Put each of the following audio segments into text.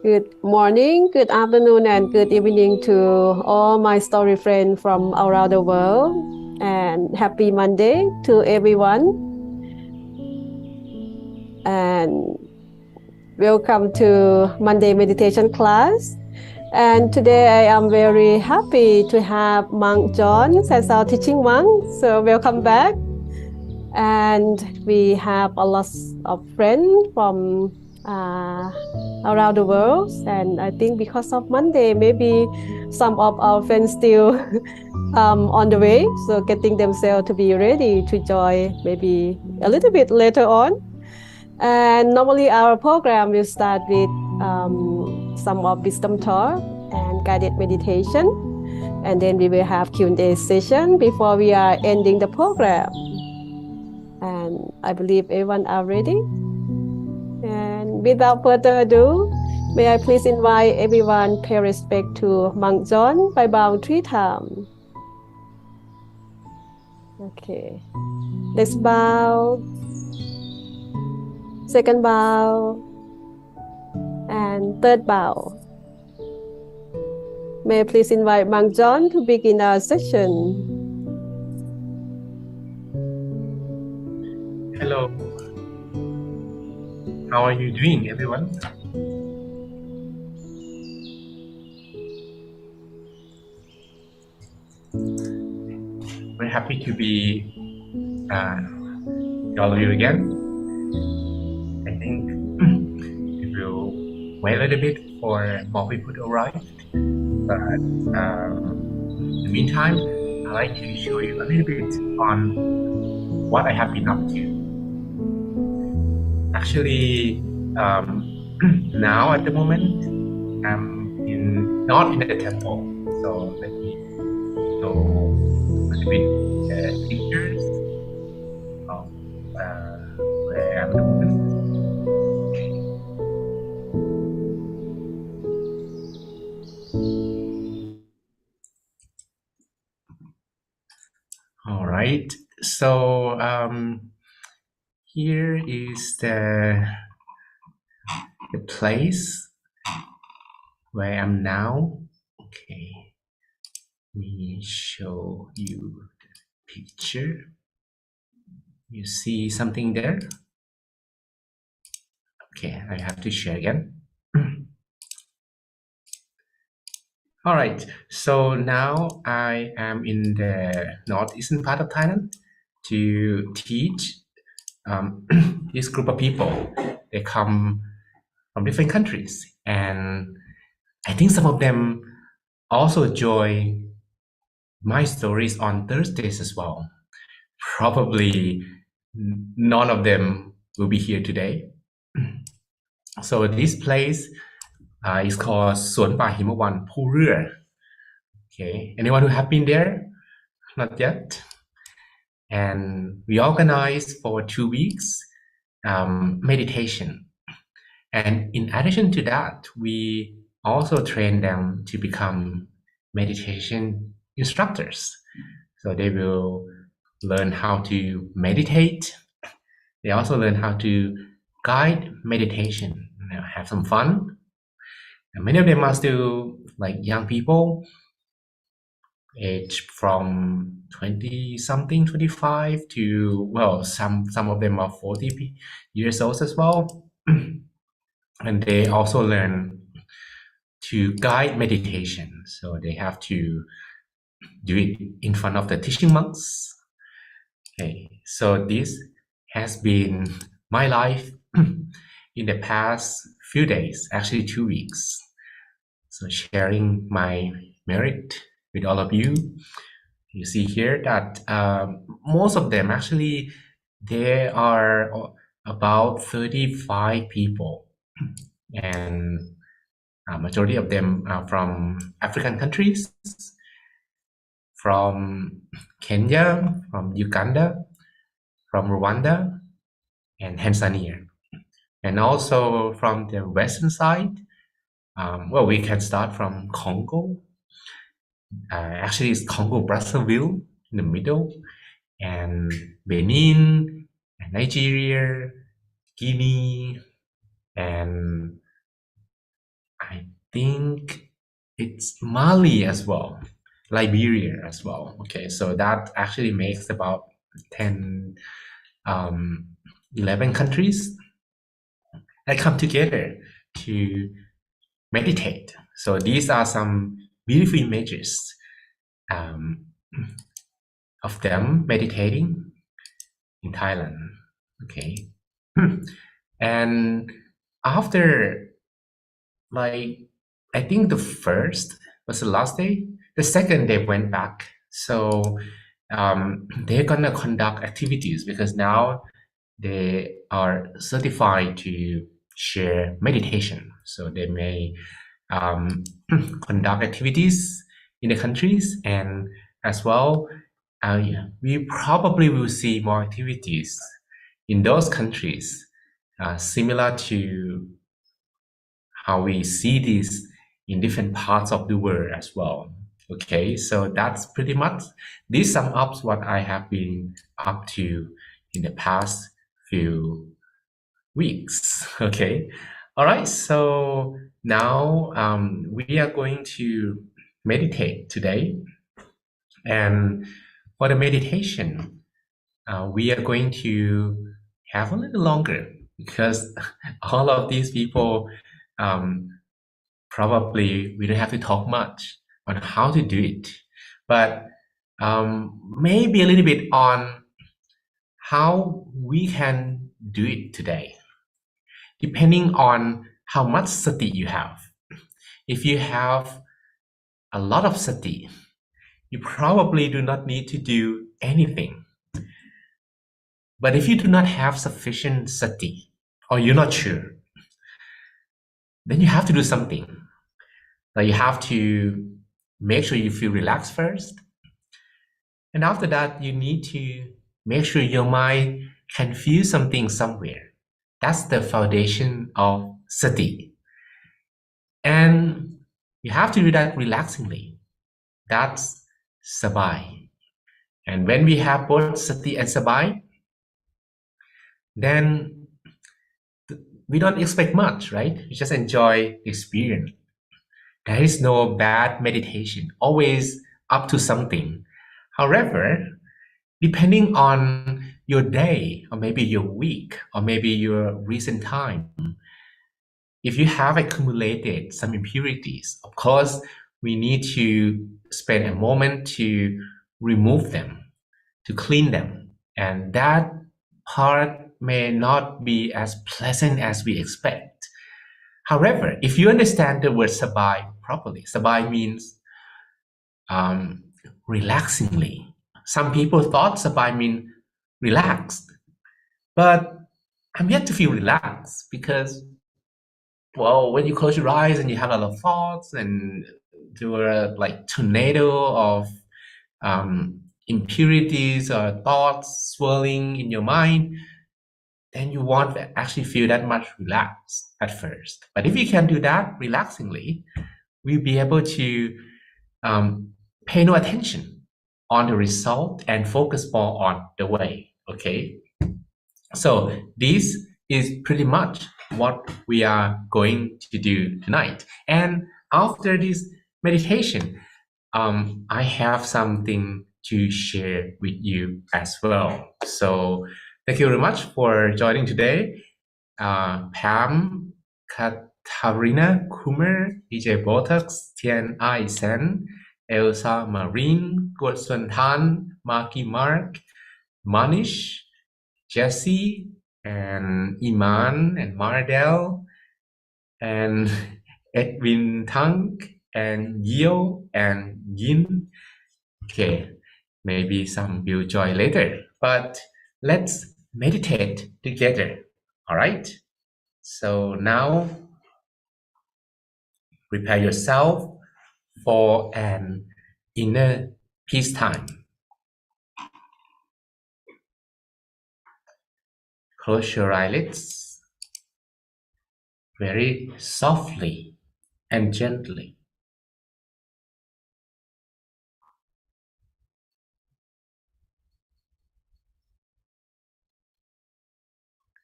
Good morning, good afternoon, and good evening to all my story friends from around the world. And happy Monday to everyone. And welcome to Monday meditation class. And today I am very happy to have Monk John as our teaching monk. So welcome back. And we have a lot of friends from around the world. And I think because of Monday, maybe some of our friends still on the way, so getting themselves to be ready to join maybe a little bit later on. And normally our program will start with some of wisdom talk and guided meditation. And then we will have Q&A session before we are ending the program. And I believe everyone are ready. And without further ado, may I please invite everyone pay respect to Monk John by bowing 3 times. Okay. Let's bow. Second bow. And third bow. May I please invite Monk John to begin our session. Hello. How are you doing, everyone? We're happy to be with all of you again. I think we will wait a little bit for more people to arrive. But in the meantime, I'd like to show you a little bit on what I have been up to. Actually, now at the moment, I'm not in the temple. So let me show a little bit pictures of where I am at the moment. All right. So here is the place where I am now. Okay. Let me show you the picture. You see something there? Okay, I have to share again. All right, so now I am in the northeastern part of Thailand to teach this group of people. They come from different countries, and I think some of them also join my stories on Thursdays as well. Probably none of them will be here today. So this place is called สวนป่าหิมวันภูเรือ Okay, anyone who have been there? Not yet. And we organized for 2 weeks meditation. And in addition to that, we also train them to become meditation instructors. So they will learn how to meditate. They also learn how to guide meditation, have some fun. And many of them are still like young people, age from 20 something, 25 to, well, some of them are 40 years old as well. And they also learn to guide meditation. So they have to do it in front of the teaching monks. Okay, so this has been my life in the past few days, actually 2 weeks. So sharing my merit with all of you. You see here that most of them actually, there are about 35 people, and majority of them are from African countries, from Kenya, from Uganda, from Rwanda, and Tanzania, and also from the western side. Well, we can start from Congo. Actually, it's Congo Brazzaville in the middle, and Benin, and Nigeria, Guinea, and think it's Mali as well, Liberia as well. Okay, so that actually makes about 10, 11 countries that come together to meditate. So these are some beautiful images um, of them meditating in Thailand. Okay. And after, like, I think the first was the last day. The second they went back. So they're gonna conduct activities because now they are certified to share meditation. So they may conduct activities in the countries, and as well, we probably will see more activities in those countries, similar to how we see this in different parts of the world as well. Okay, so that's pretty much, this sums up what I have been up to in the past few weeks. Okay, all right, so now we are going to meditate today. And for the meditation, we are going to have a little longer because all of these people um, probably we don't have to talk much on how to do it, but maybe a little bit on how we can do it today, depending on how much sati you have. If you have a lot of sati, you probably do not need to do anything. But if you do not have sufficient sati, or you're not sure, then you have to do something. Like you have to make sure you feel relaxed first. And after that, you need to make sure your mind can feel something somewhere. That's the foundation of sati. And you have to do that relaxingly. That's sabai. And when we have both sati and sabai, then we don't expect much, right? We just enjoy the experience. There is no bad meditation, always up to something. However, depending on your day, or maybe your week, or maybe your recent time, if you have accumulated some impurities, of course, we need to spend a moment to remove them, to clean them. And that part may not be as pleasant as we expect. However, if you understand the word sabai properly, sabai means relaxingly. Some people thought sabai means relaxed, but I'm yet to feel relaxed because, well, when you close your eyes and you have a lot of thoughts and there were like tornado of impurities or thoughts swirling in your mind, then you won't actually feel that much relaxed at first. But if you can do that relaxingly, we'll be able to pay no attention on the result and focus more on the way. Okay, so this is pretty much what we are going to do tonight. And after this meditation, I have something to share with you as well. So thank you very much for joining today. Pam, Katarina, Kummer, DJ Botox, Tian Ai Sen, Elsa Marine, Gordon Tan, Marky Mark, Manish, Jesse, and Iman, and Mardell, and Edwin Tang, and Yeo, and Yin. Okay, maybe some will join later, but let's meditate together. All right. So now prepare yourself for an inner peace time. Close your eyelids very softly and gently.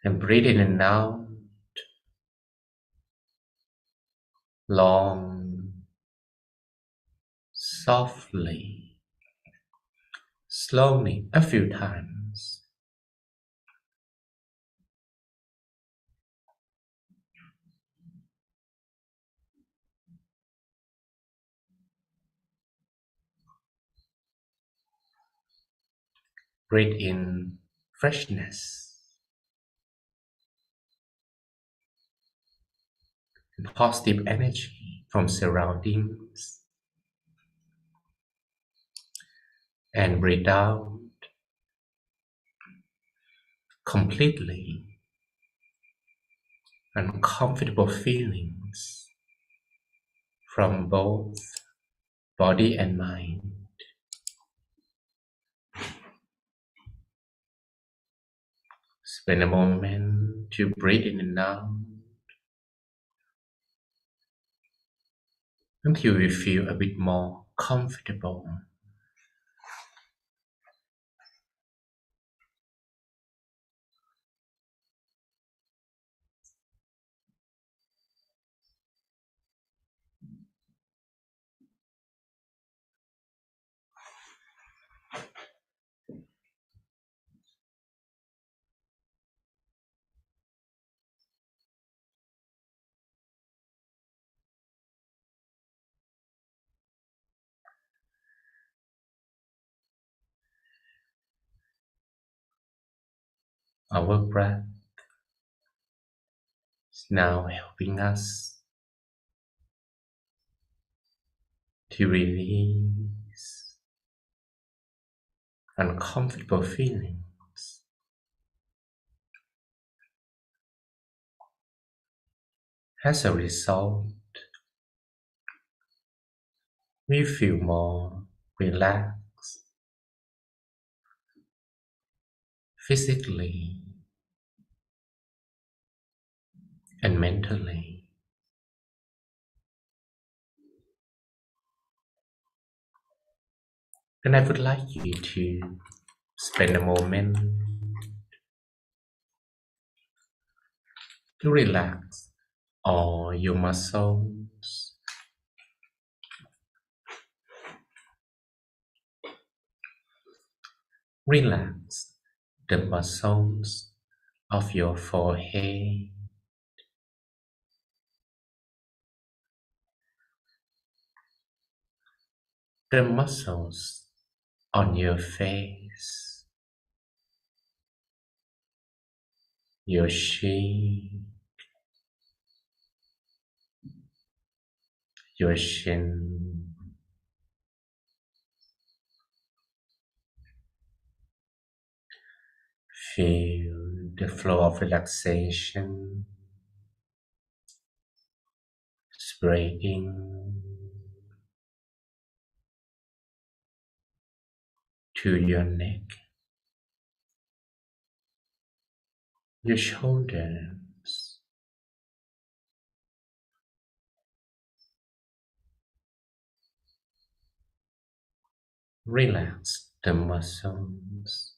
And breathe in and out long, softly, slowly a few times. Breathe in freshness and positive energy from surroundings, and breathe out completely uncomfortable feelings from both body and mind. Spend a moment to breathe in and out until you feel a bit more comfortable. Our breath is now helping us to release uncomfortable feelings. As a result, we feel more relaxed physically and mentally. And I would like you to spend a moment to relax all your muscles, relax the muscles of your forehead, the muscles on your face, your cheek, your chin, feel the flow of relaxation spreading to your neck, your shoulders, relax the muscles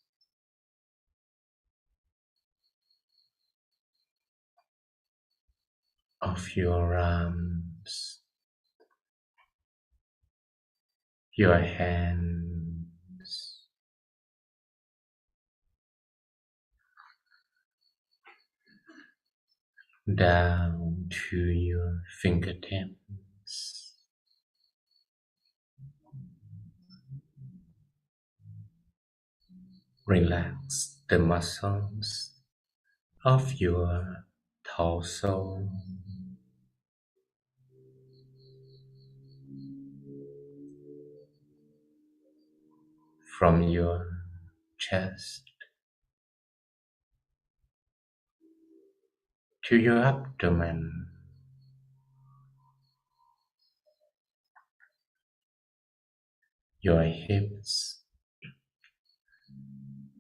of your arms, your hands, down to your fingertips. Relax the muscles of your torso, from your chest to your abdomen, your hips,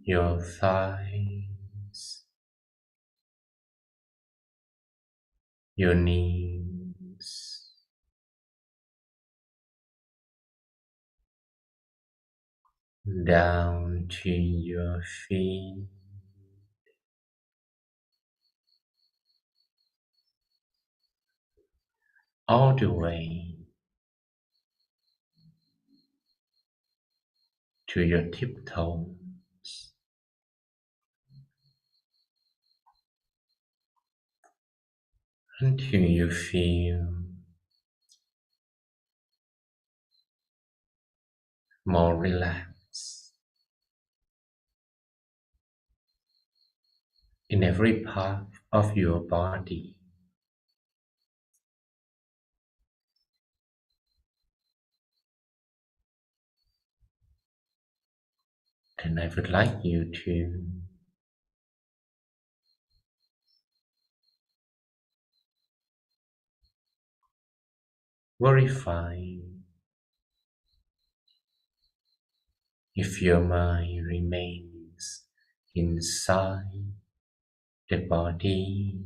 your thighs, your knees, down to your feet, all the way to your tiptoes until you feel more relaxed in every part of your body. Then I would like you to verify if your mind remains inside the body.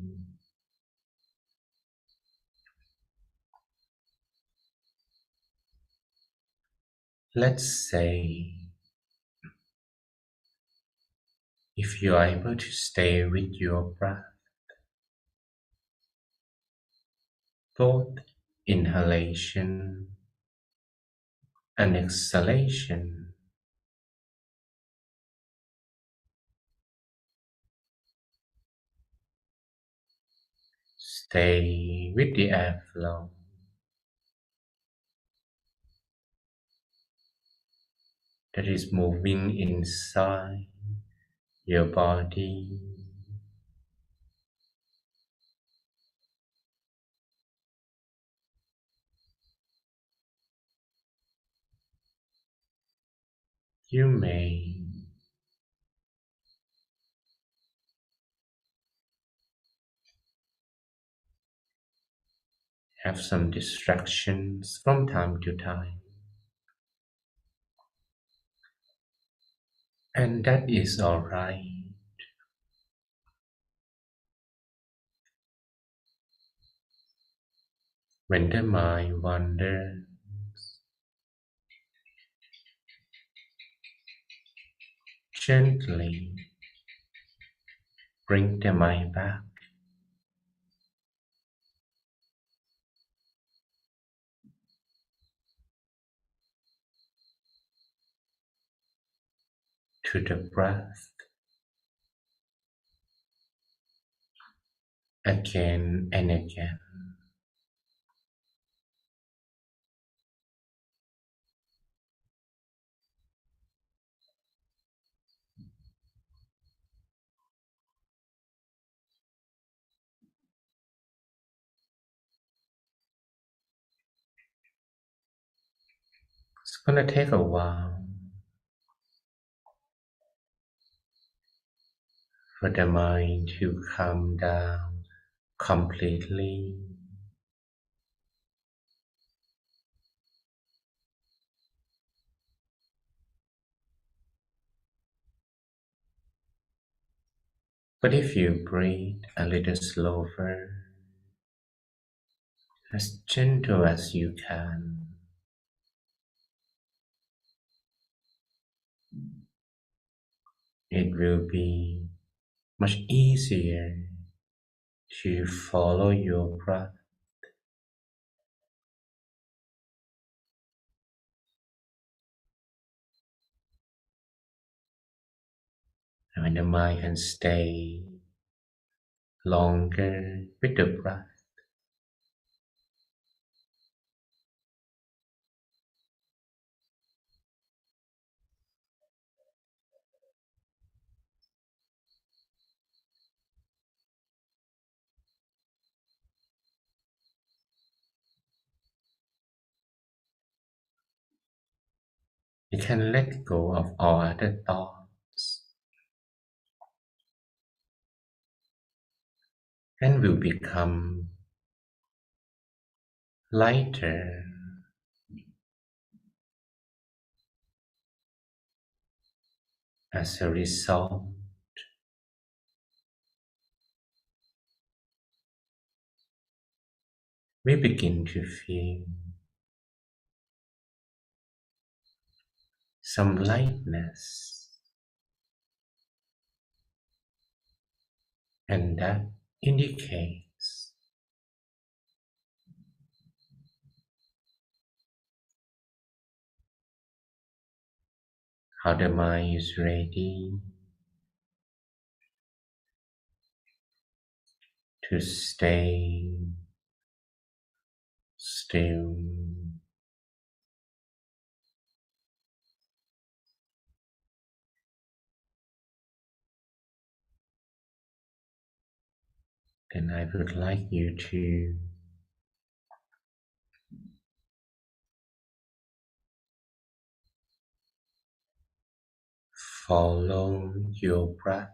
Let's say if you are able to stay with your breath, both inhalation and exhalation, stay with the airflow that is moving inside your body. You may have some distractions from time to time, and that is alright. When the mind wanders, gently bring the mind back to the breath again and again. It's gonna take a while for the mind to calm down completely. But if you breathe a little slower, as gentle as you can, it will be much easier to follow your breath. And when the mind can stay longer with the breath, you can let go of all other thoughts and will become lighter as a result. We begin to feel some lightness, and that indicates how the mind is ready to stay still. Then I would like you to follow your breath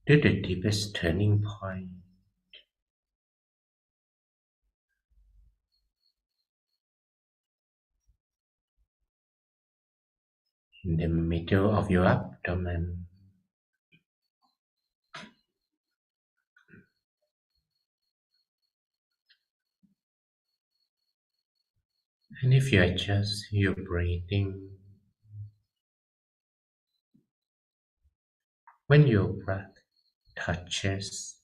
to the deepest turning point in the middle of your abdomen. And if you adjust your breathing, when your breath touches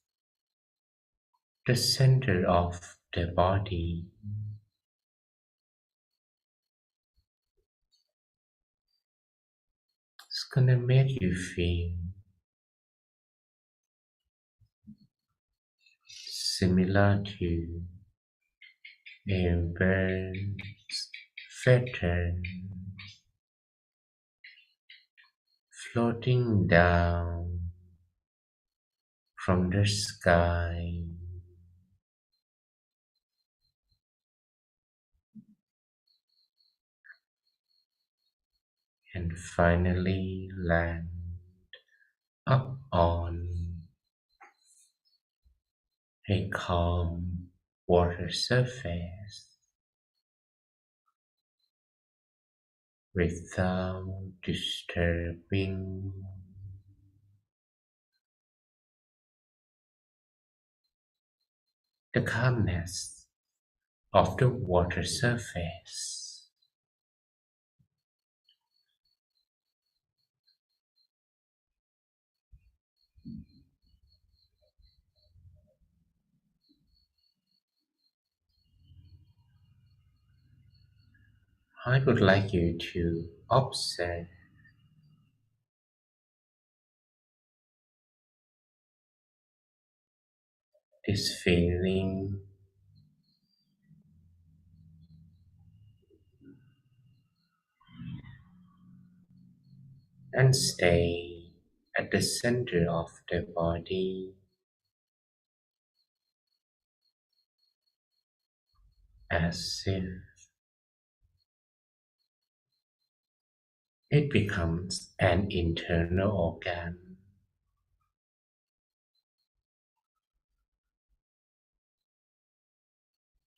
the center of the body, it's gonna make you feel similar to a bird's feather floating down from the sky. And finally land up on a calm water surface without disturbing the calmness of the water surface. I would like you to observe this feeling and stay at the center of the body as if it becomes an internal organ.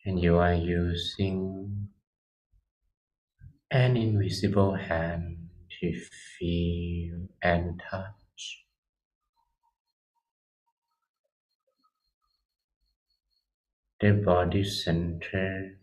And you are using an invisible hand to feel and touch the body center.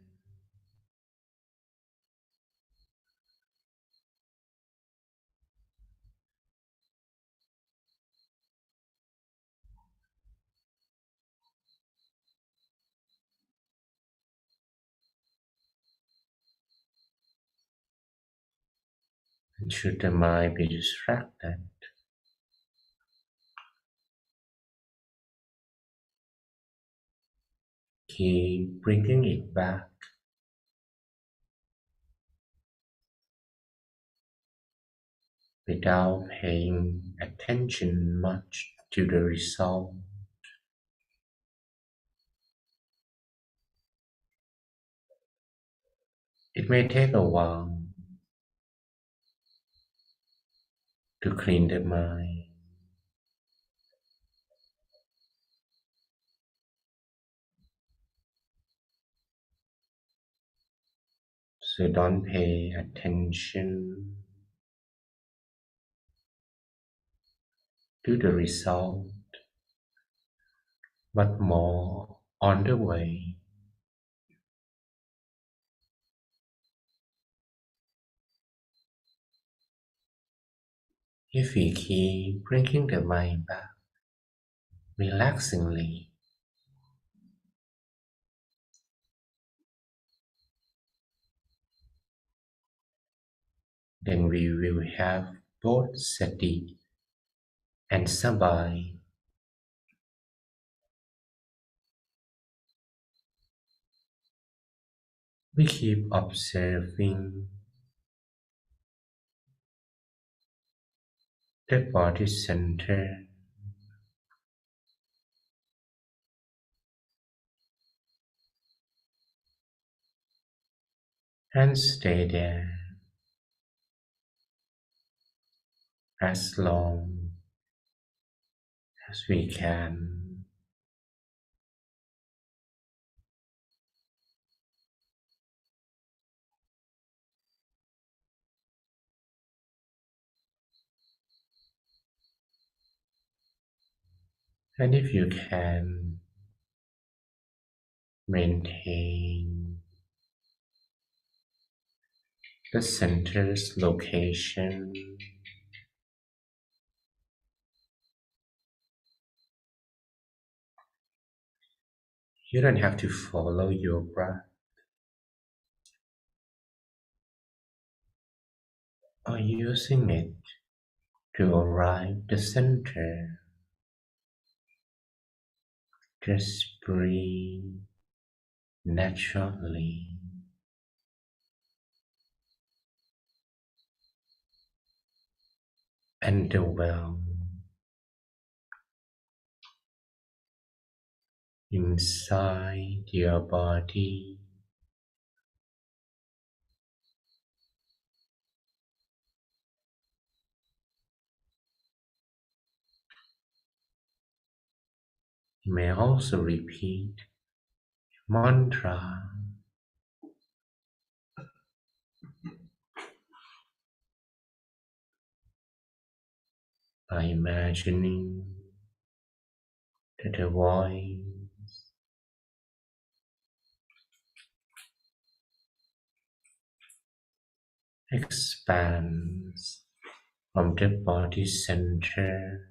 And should the mind be distracted, keep bringing it back without paying attention much to the result. It may take a while to clean the mind, so don't pay attention to the result, but more on the way. If we keep bringing the mind back relaxingly, then we will have both sati and sabai. We keep observing the body center and stay there as long as we can. And if you can maintain the center's location, you don't have to follow your breath or using it to arrive the center. Just breathe naturally and dwell inside your body. You may also repeat mantra by imagining that the voice expands from the body center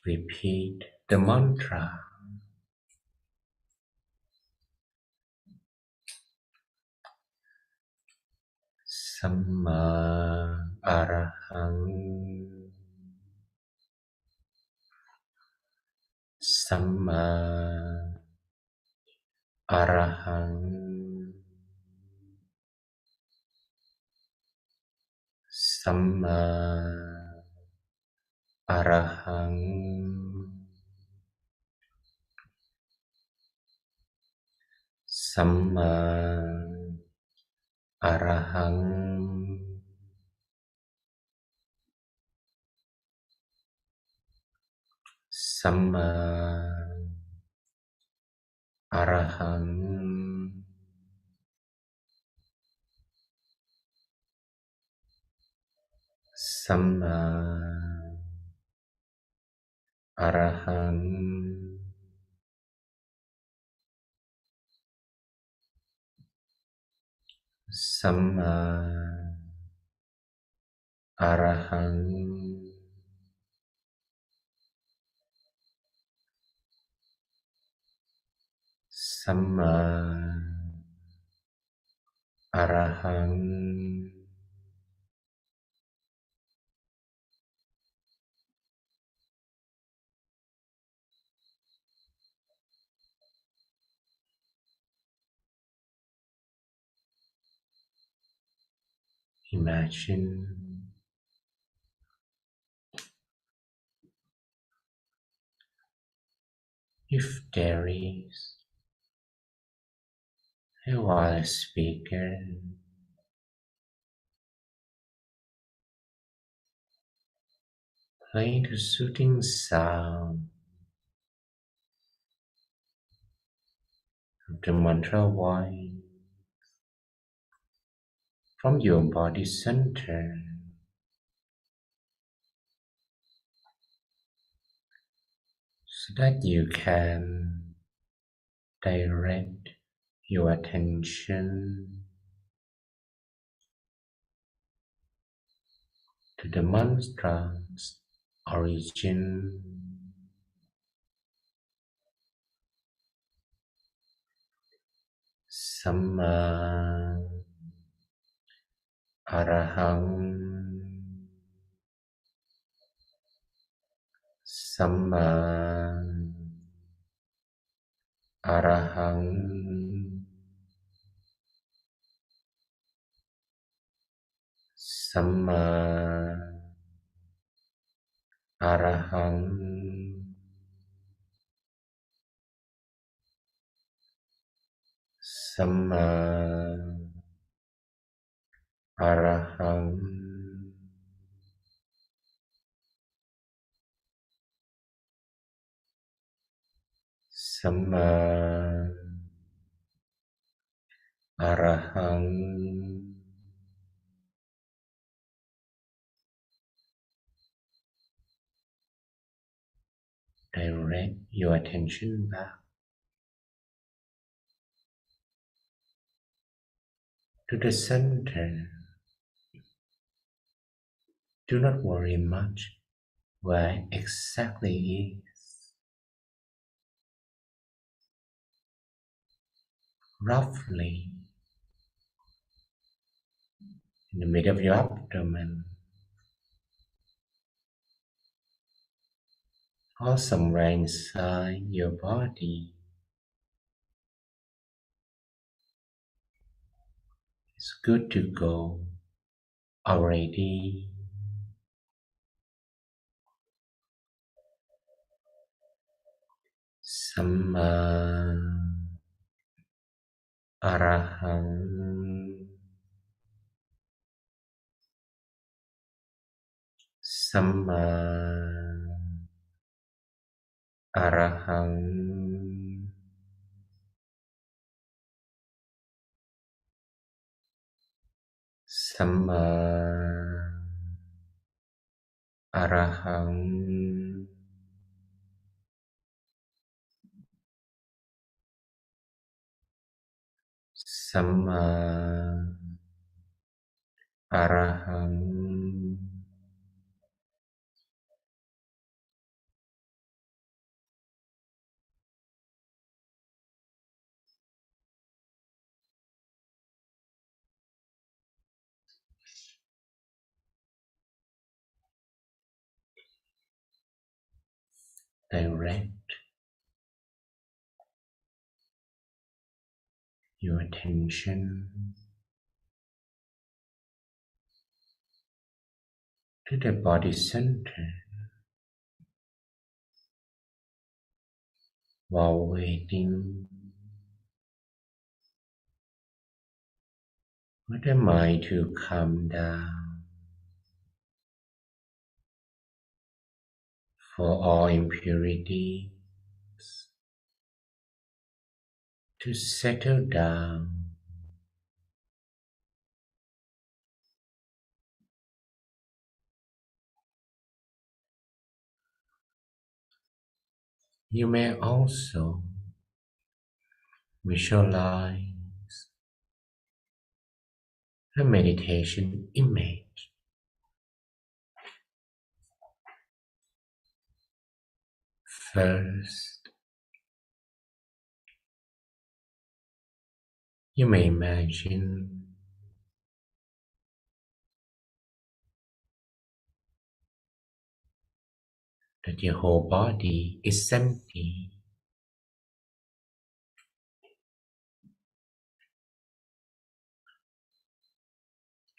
repeat the mantra. Samma arahang. Samma arahang. Samma arahang. Samma arahang. Samma arahang. Samma arahang. Samma arahang. Samma arahang. Imagine if there is a wireless speaker playing the soothing sound of the mantra voice from your body center, so that you can direct your attention to the mantras origin, Samma Arahang, Samma Arahang, Samma Arahang, Samma Arahang, Samma Arahang. Direct your attention back to the center. Do not worry much where exactly is. Roughly in the middle of your abdomen or somewhere inside your body. It's good to go already. Samma Arahang, Samma Arahang, Samma Arahang, Samma Arahang, direct your attention to the body center while waiting for the mind to calm down, for all impurities to settle down. You may also visualize a meditation image. First, you may imagine that your whole body is empty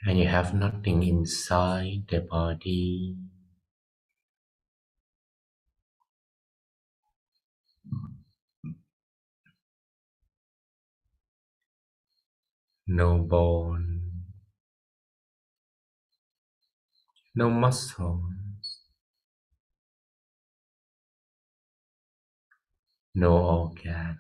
and you have nothing inside the body. No bone, no muscles, no organ.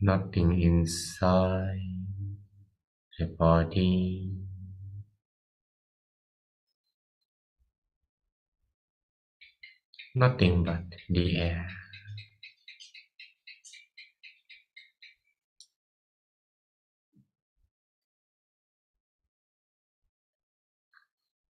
Nothing inside the body. Nothing but the air.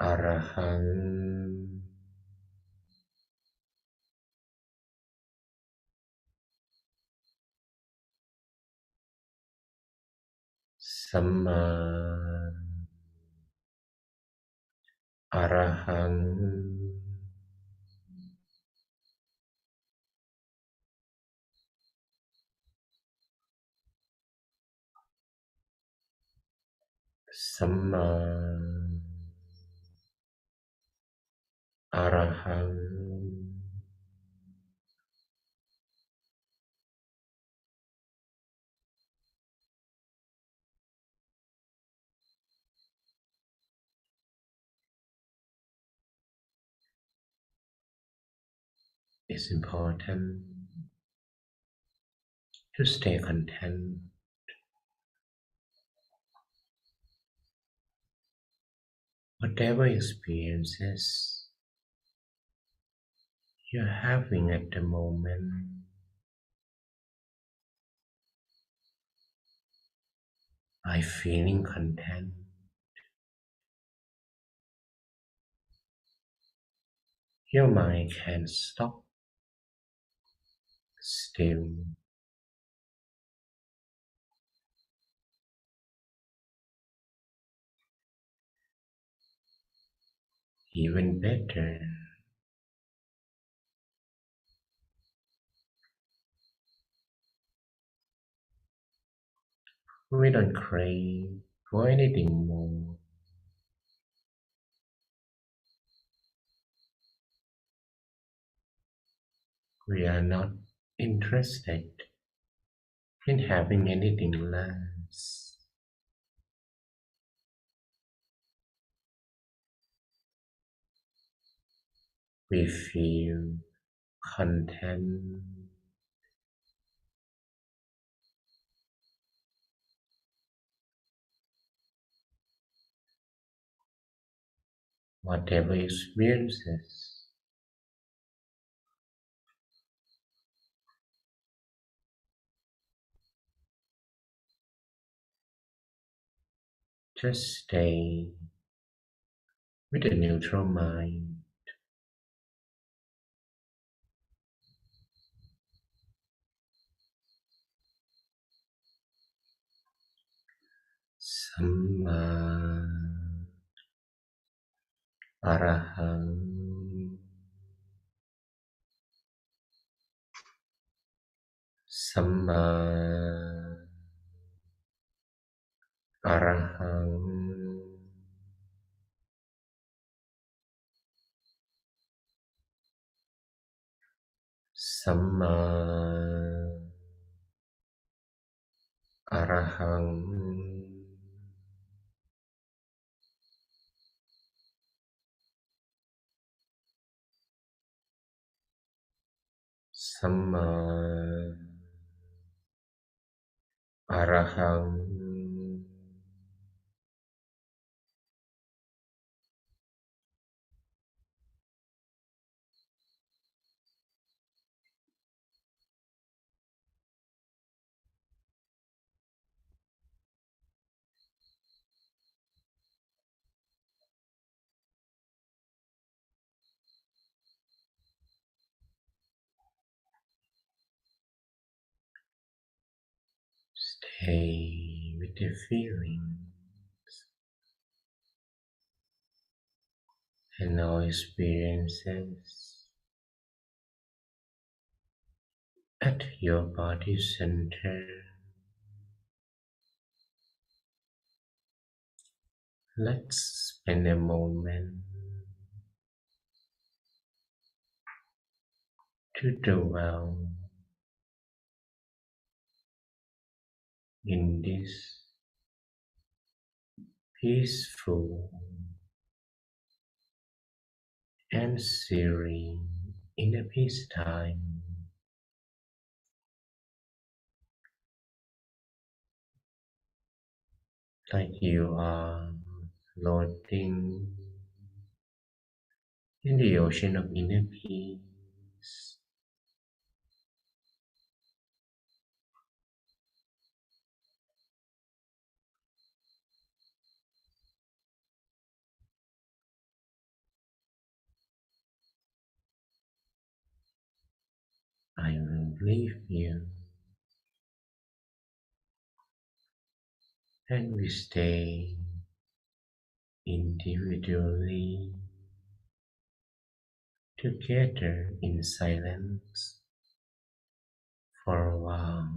Arahant Samma Arahang Samma Arahang It's important to stay content. Whatever experiences you're having at the moment, by feeling content, your mind can stop still. Even better, we don't crave for anything more. We are not interested in having anything less. We feel content, whatever experiences. Just stay with a neutral mind. Samma Arahang Samma Arahang Samma Arahang Samma Arahang Stay with the feelings and all experiences at your body center. Let's spend a moment to dwell in this peaceful and serene inner peacetime, like you are floating in the ocean of inner peace. I will leave you and we stay individually together in silence for a while.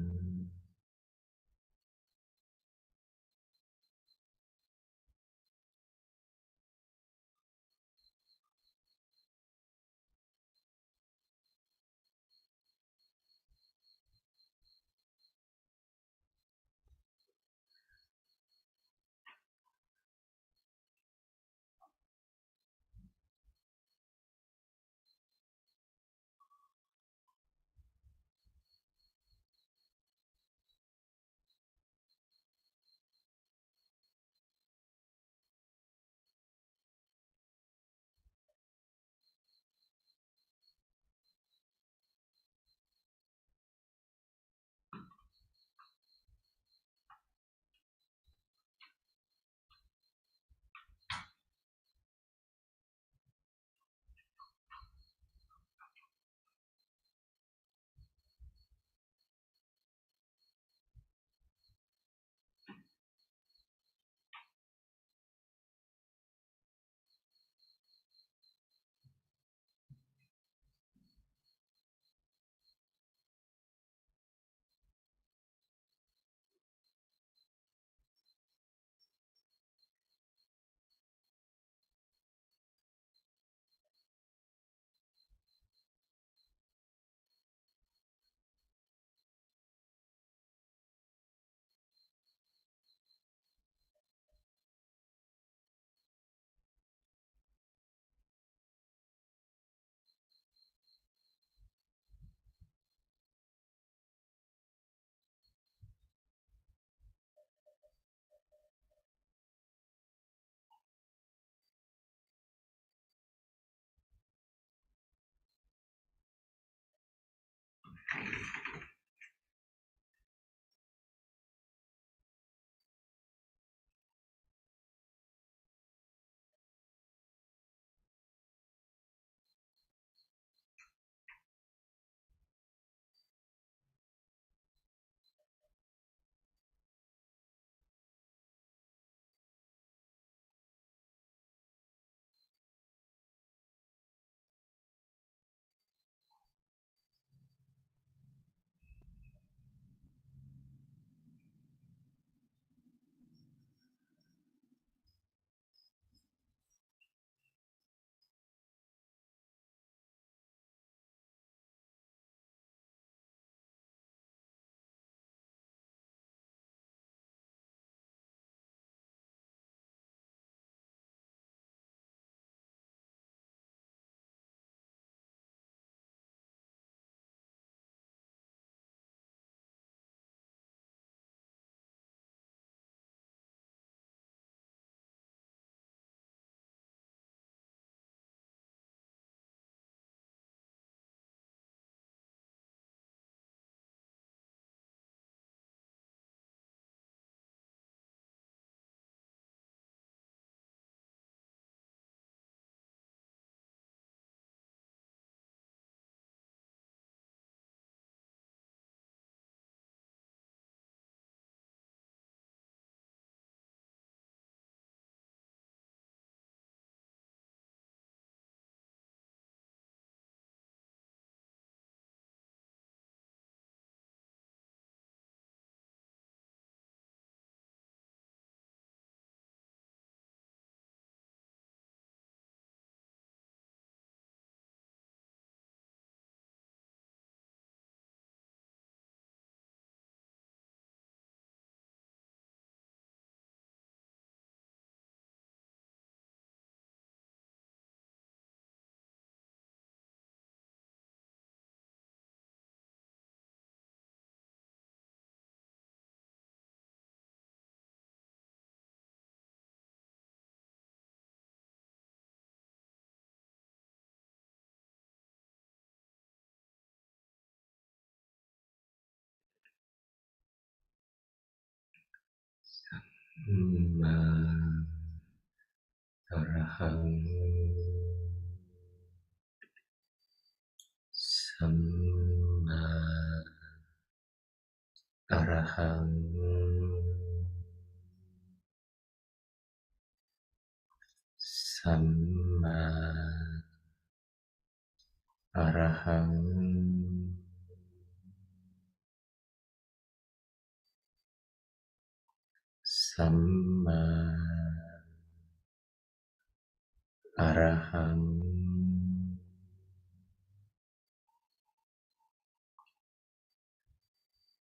Ma Arahang Samma Arahang Samma Arahang Samma Arahang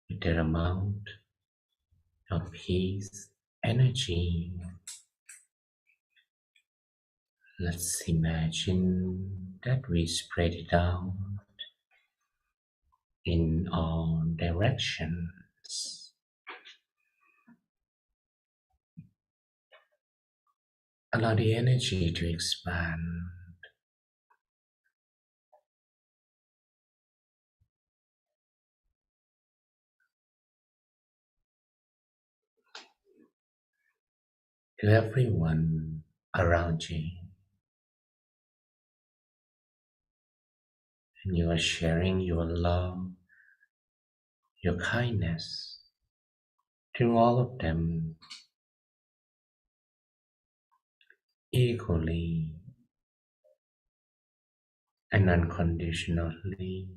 with the amount of peace energy. Let's imagine that we spread it out in all directions. Allow the energy to expand to everyone around you. And you are sharing your love, your kindness to all of them equally and unconditionally.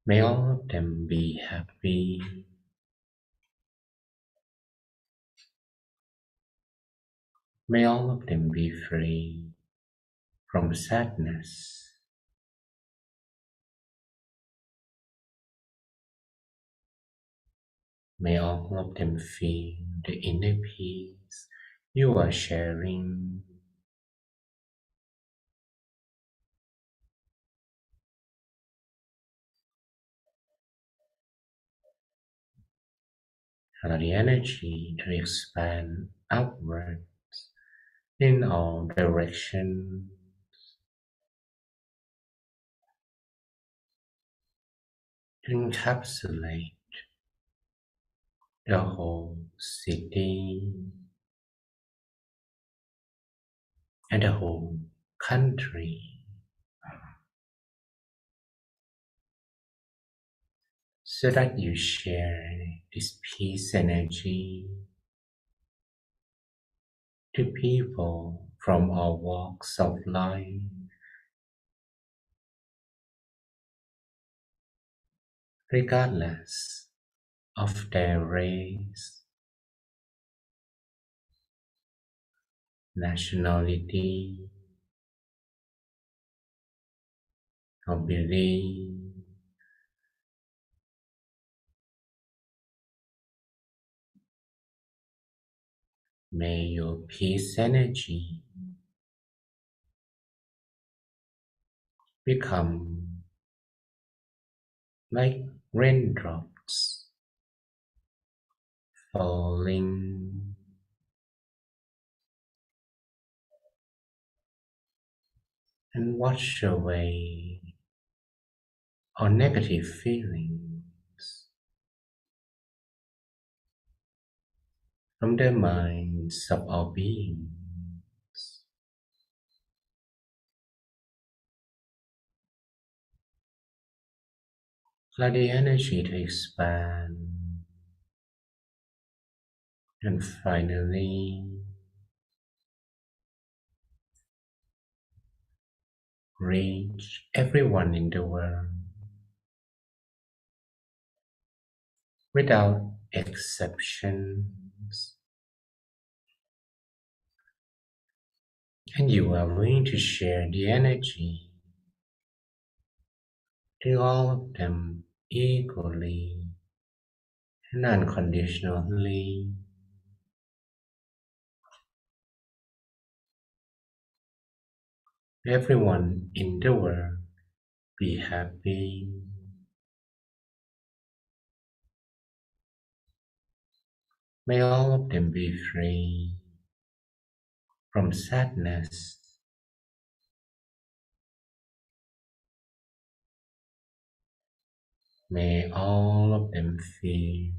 May all of them be happy. May all of them be free from sadness. May all of them feel the inner peace you are sharing. Allow the energy to expand outward in all directions, to encapsulate the whole city and the whole country, so that you share this peace energy to people from all walks of life, regardless of their race, nationality, or belief. May your peace energy become like raindrops falling and wash away all negative feelings from the minds of our beings. Allow the energy to expand and finally reach everyone in the world without exceptions. And you are willing to share the energy to all of them equally and unconditionally. Everyone in the world be happy. May all of them be free from sadness. May all of them feel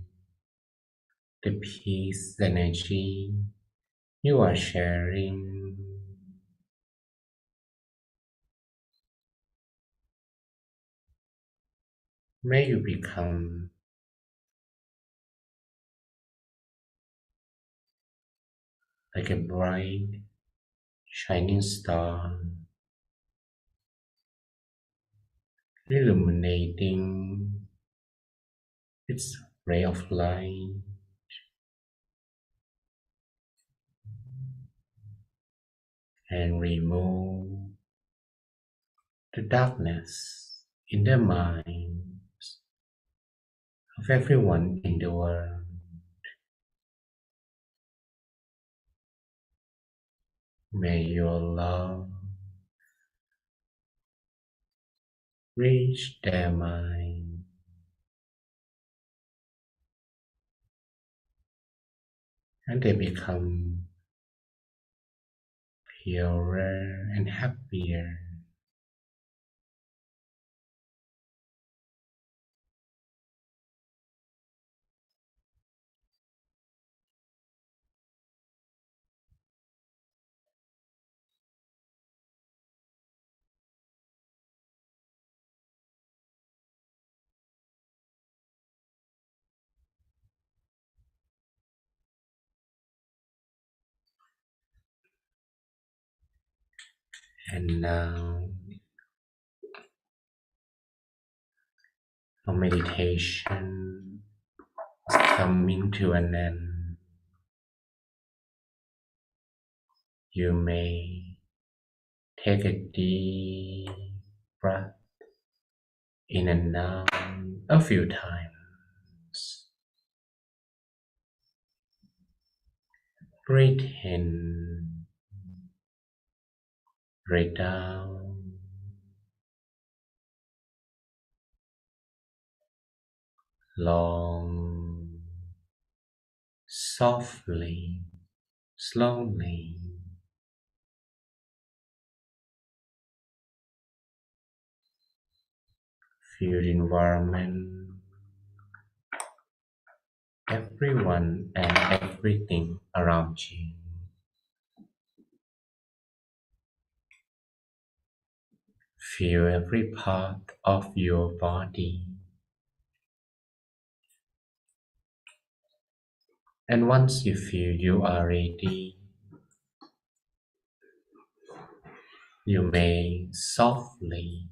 the peace energy you are sharing. May you become like a bright, shining star, illuminating its ray of light and remove the darkness in the minds of everyone in the world. May your love reach their mind and they become purer and happier. And now our meditation is coming to an end. You may take a deep breath in and out a few times. Breathe in, breathe down. Long, softly, slowly. Feel the environment, everyone and everything around you. Feel every part of your body. And once you feel you are ready, you may softly,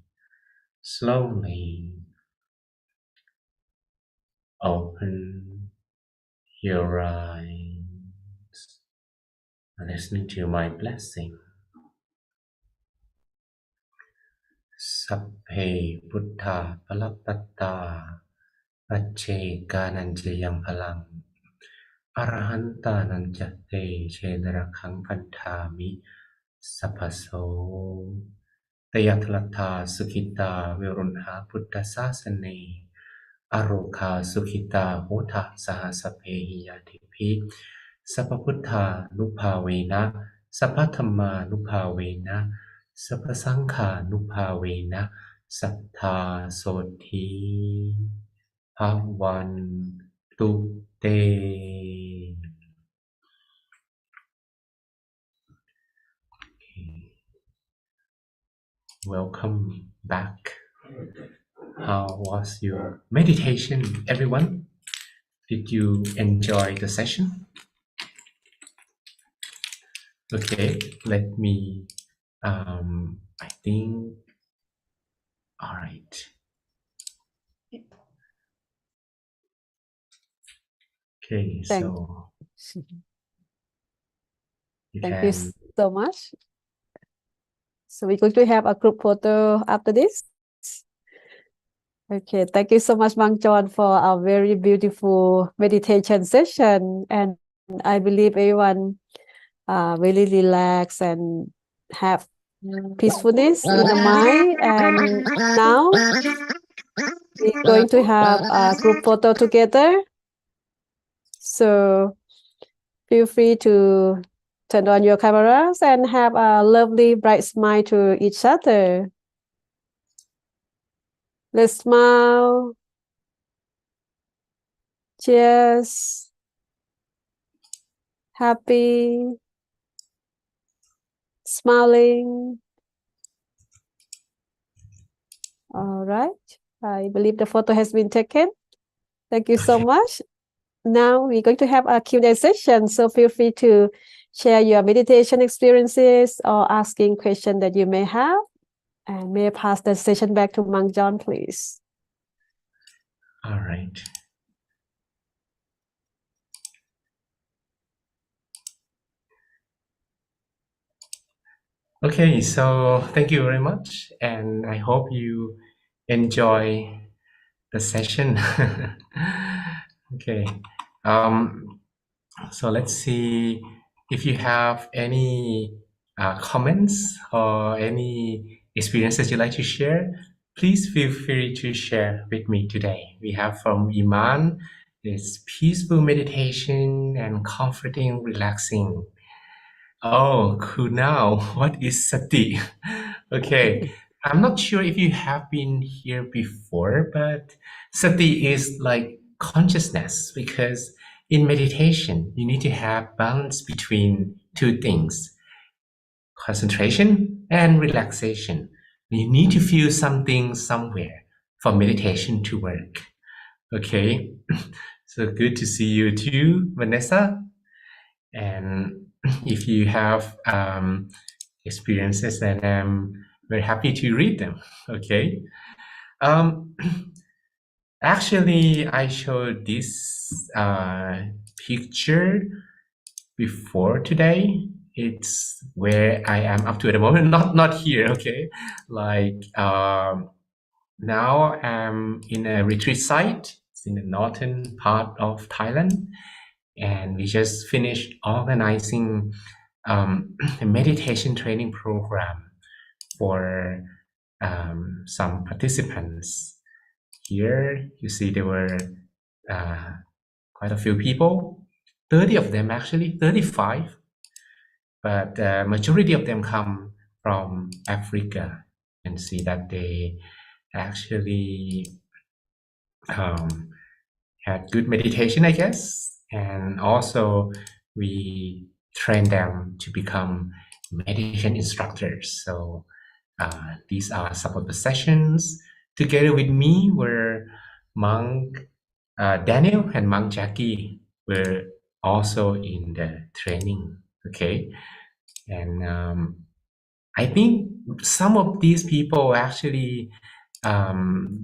slowly open your eyes, listening to my blessing. Sapphe Buddha Palapatta Pache Gananjayam Palam Arahanta Nanjate Chenarakang Pantami Sapaso Tayatlata Sukita Virunha Buddha Sasane Aroka Sukhita Hota Sahasapehi Yatipi Sapaputtha Nupavena Sapathamma Nupavena Sapasangha Nupavena Sattha Soti Bhavan Te. Welcome back. How was your meditation, everyone? Did you enjoy the session? Okay, let me, I think, all right. Okay, so Thank you so much. So we're going to have a group photo after this. Okay, thank you so much, Mang John, for a very beautiful meditation session. And I believe everyone really relax and have peacefulness in the mind. And now we're going to have a group photo together. So feel free to turn on your cameras and have a lovely bright smile to each other. Let's smile. Cheers. Happy. Smiling. All right. I believe the photo has been taken. Thank you so much. Now we're going to have a Q&A session, so feel free to share your meditation experiences or asking questions that you may have. And may I pass the session back to Monk John, please. All right. Okay, so thank you very much, and I hope you enjoy the session. Okay, so let's see if you have any comments or any experiences you'd like to share. Please feel free to share with me today. We have from Iman, it's peaceful meditation and comforting, relaxing. Oh, Kunal, what is sati? Okay, I'm not sure if you have been here before, but sati is like consciousness because in meditation, you need to have balance between two things, concentration and relaxation. You need to feel something somewhere for meditation to work. Okay, so good to see you too, Vanessa. And if you have experiences, then I'm very happy to read them. Okay. Actually, I showed this picture before today. It's where I am up to at the moment. Not here. Okay. Like now I'm in a retreat site. It's in the northern part of Thailand. And we just finished organizing a meditation training program for some participants. Here you see there were quite a few people, 30 of them actually, 35, but the majority of them come from Africa, and see that they actually had good meditation, I guess. And also we train them to become meditation instructors. So these are some of the sessions. Together with me were Monk Daniel and Monk Jackie were also in the training. Okay. And I think some of these people actually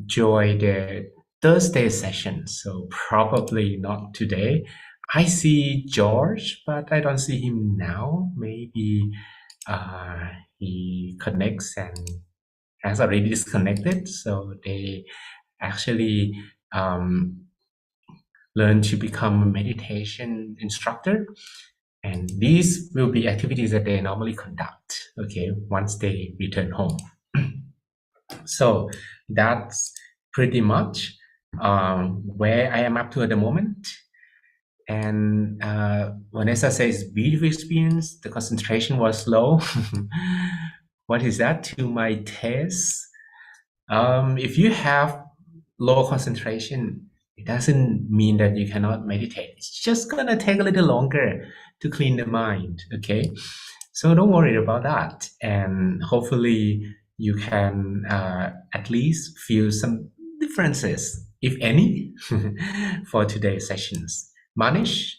joined the Thursday session, so probably not today. I see George, but I don't see him now. Maybe he connects and has already disconnected. So they actually learn to become a meditation instructor. And these will be activities that they normally conduct, okay, once they return home. So that's pretty much where I am up to at the moment. And Vanessa says, beautiful experience, the concentration was low. What is that to my taste? If you have low concentration, it doesn't mean that you cannot meditate. It's just gonna take a little longer to clean the mind, okay? So don't worry about that. And hopefully you can at least feel some differences, if any, for today's sessions. Manish,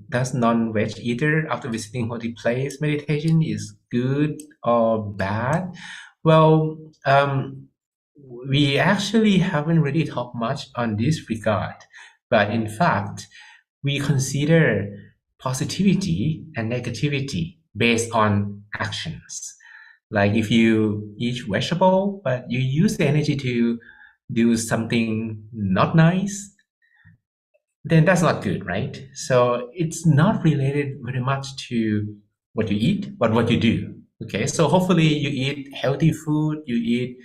does non-veg eater after visiting holy place meditation is good or bad? Well, we actually haven't really talked much on this regard, but in fact, we consider positivity and negativity based on actions. Like if you eat vegetable, but you use the energy to do something not nice, then that's not good, right? So it's not related very much to what you eat, but what you do. Okay, so hopefully you eat healthy food, you eat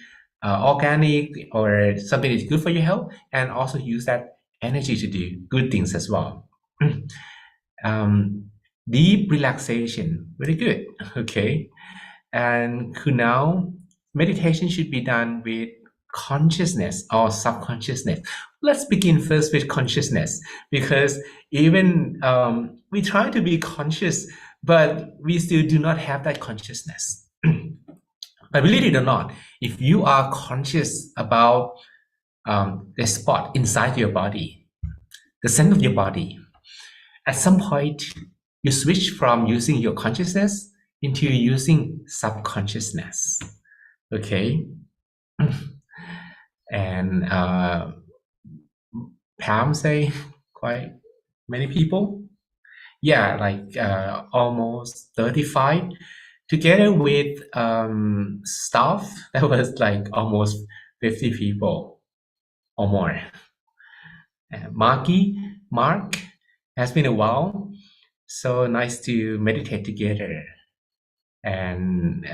organic or something that's good for your health, and also use that energy to do good things as well. Deep relaxation, very good. Okay, and Kunal, meditation should be done with consciousness or subconsciousness. Let's begin first with consciousness, because even we try to be conscious, but we still do not have that consciousness. But believe it or not, if you are conscious about the spot inside your body, the center of your body, at some point you switch from using your consciousness into using subconsciousness. Okay. And Pam say quite many people. Yeah, like almost 35. Together with staff, that was like almost 50 people or more. Mark, has been a while. So nice to meditate together. And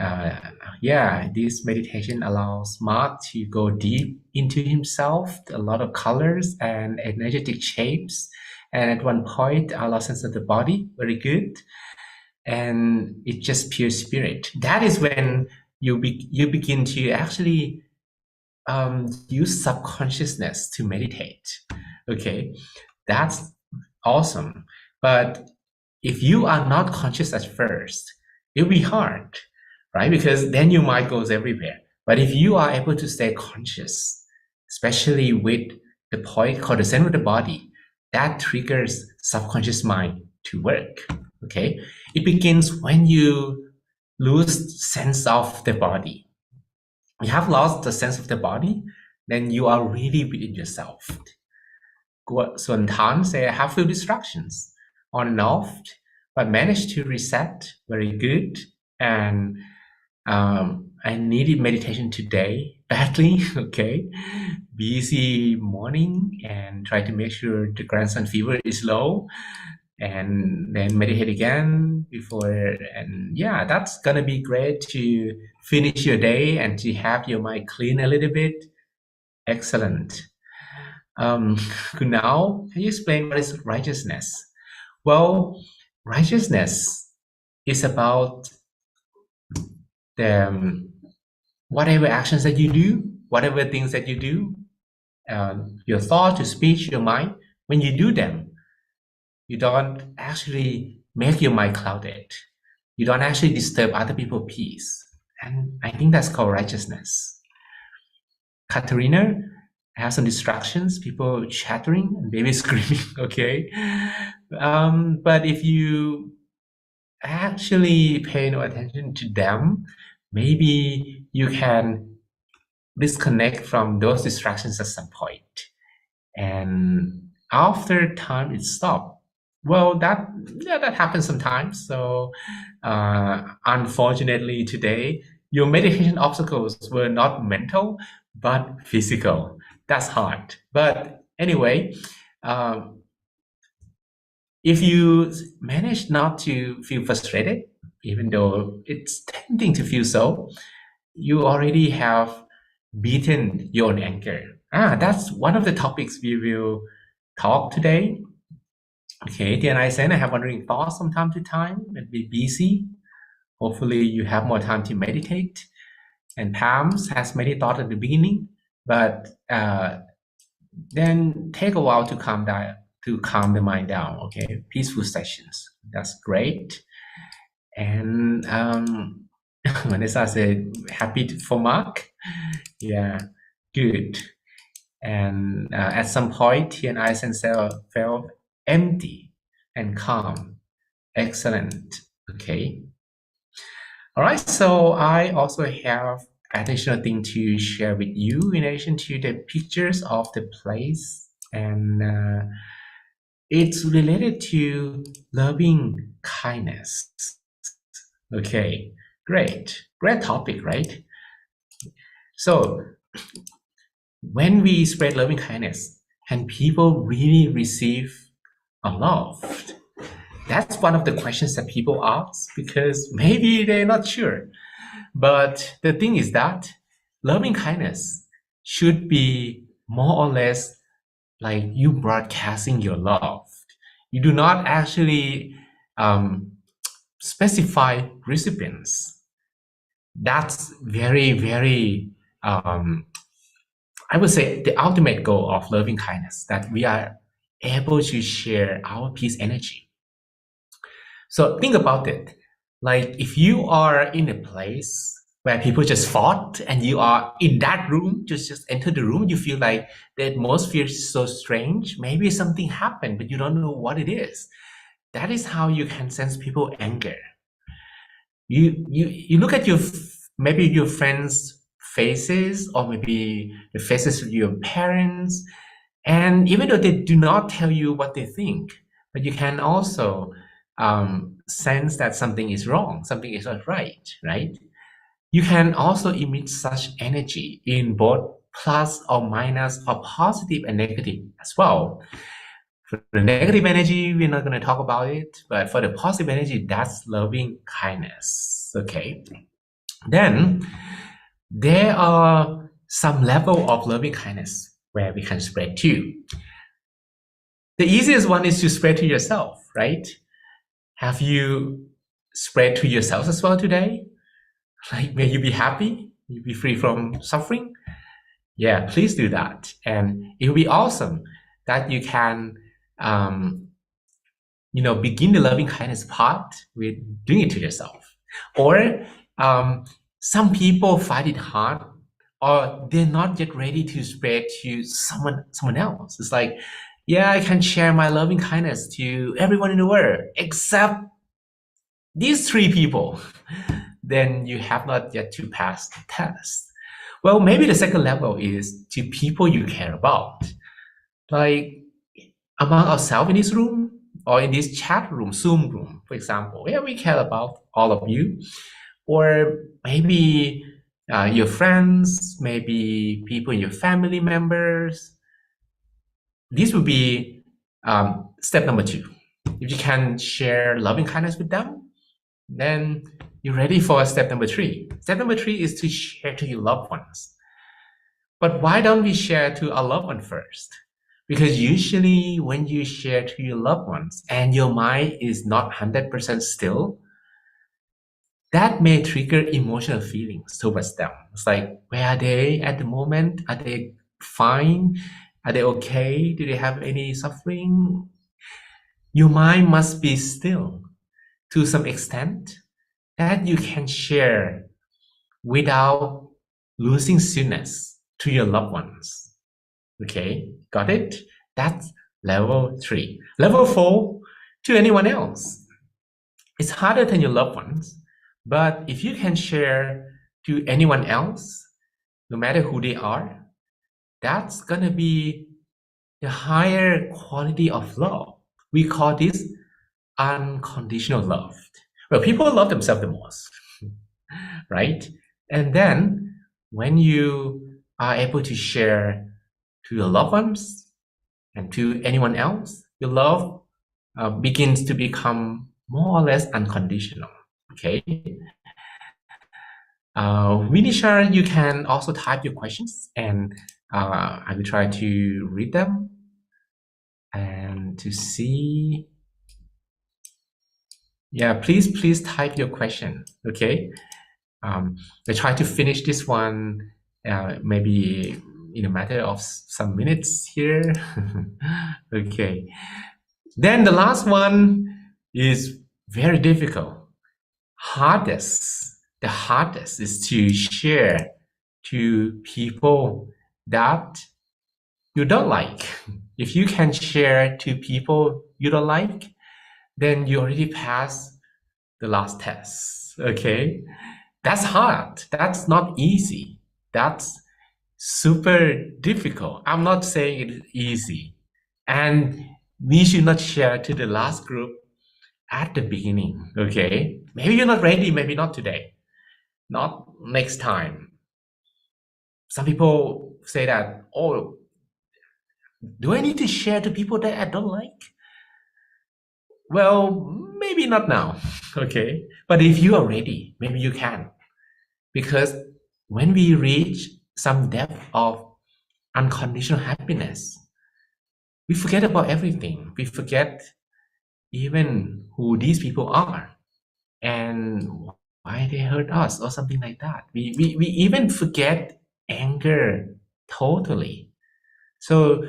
this meditation allows Mark to go deep into himself, a lot of colors and energetic shapes. And at one point, I lost sense of the body, very good. And it's just pure spirit. That is when you begin to actually use subconsciousness to meditate. Okay, that's awesome. But if you are not conscious at first, it'll be hard, right? Because then your mind goes everywhere. But if you are able to stay conscious, especially with the point called the center of the body, that triggers subconscious mind to work. Okay, it begins when you lose sense of the body. You have lost the sense of the body, then you are really within yourself. ส่วน Tan say I have few distractions on and off, but managed to reset very good. And I needed meditation today badly. Okay, busy morning and try to make sure the grandson fever is low, and then meditate again before. And yeah, that's gonna be great to finish your day and to have your mind clean a little bit. Excellent. Kunal, can you explain what is righteousness? Well, righteousness is about the whatever actions that you do, whatever things that you do, your thought, your speech, your mind, when you do them, you don't actually make your mind clouded. You don't actually disturb other people's peace. And I think that's called righteousness. Katerina, I have some distractions, people chattering and baby screaming, okay? But if you actually pay no attention to them, maybe you can disconnect from those distractions at some point. And after time it stops. Well, that happens sometimes. So unfortunately today, your meditation obstacles were not mental, but physical. That's hard. But anyway, if you manage not to feel frustrated, even though it's tempting to feel so, you already have beaten your own anger. That's one of the topics we will talk today. Okay, Tian I said I have wandering thoughts from time to time and be busy. Hopefully you have more time to meditate. And Pams has many thoughts at the beginning, but then take a while to calm the mind down. Okay, peaceful sessions. That's great. And Vanessa said happy for Mark. Yeah, good. And at some point, Tian I felt empty and calm. Excellent. Okay. All right. So I also have additional thing to share with you in addition to the pictures of the place, and it's related to loving kindness. Okay, great topic, right? So when we spread loving kindness and people really receive a love, that's one of the questions that people ask because maybe they're not sure. But the thing is that loving kindness should be more or less like you broadcasting your love. You do not actually specify recipients. That's very, very, I would say the ultimate goal of loving kindness, that we are able to share our peace energy. So think about it. Like if you are in a place where people just fought and you are in that room, just enter the room, you feel like the atmosphere is so strange. Maybe something happened, but you don't know what it is. that is how you can sense people anger. You look at maybe your friends' faces, or maybe the faces of your parents, and even though they do not tell you what they think, but you can also sense that something is wrong, something is not right, right? You can also emit such energy in both plus or minus or positive and negative as well. For the negative energy, we're not going to talk about it, but for the positive energy, that's loving kindness. Okay. Then there are some level of loving kindness where we can spread to. The easiest one is to spread to yourself, right? Have you spread to yourself as well today? Like, may you be happy, you be free from suffering. Yeah, please do that. And it will be awesome that you can, begin the loving kindness part with doing it to yourself. Or some people find it hard, or they're not yet ready to spread to someone else. It's like, yeah, I can share my loving kindness to everyone in the world except these 3 people. Then you have not yet to pass the test. Well, maybe the second level is to people you care about. Like among ourselves in this room, or in this chat room, Zoom room, for example, yeah, we care about all of you. Or maybe your friends, maybe people in your family members. This would be step number 2. If you can share loving kindness with them, then you're ready for step number 3. Step number 3 is to share to your loved ones. But why don't we share to our loved one first? Because usually when you share to your loved ones and your mind is not 100% still, that may trigger emotional feelings towards them. It's like, where are they at the moment? Are they fine? Are they okay? Do they have any suffering? Your mind must be still to some extent that you can share without losing stillness to your loved ones. Okay, got it? That's level 3. Level 4, to anyone else. It's harder than your loved ones, but if you can share to anyone else, no matter who they are, that's gonna be the higher quality of love. We call this unconditional love. Well, people love themselves the most, right? And then when you are able to share to your loved ones and to anyone else, your love begins to become more or less unconditional. Okay. Vinisha, you can also type your questions, and I will try to read them and to see. Yeah, please type your question. Okay. I try to finish this one maybe in a matter of some minutes here. Okay. Then the last one is very difficult. The hardest is to share to people that you don't like. If you can share to people you don't like, then you already passed the last test. Okay. That's hard. That's not easy. That's super difficult. I'm not saying it's easy. And we should not share to the last group at the beginning. Okay. Maybe you're not ready. Maybe not today. Not next time. Some people say that, oh, do I need to share to people that I don't like? Well, maybe not now. Okay. But if you are ready, maybe you can. Because when we reach some depth of unconditional happiness, we forget about everything. We forget even who these people are and why they hurt us or something like that. We even forget anger totally. So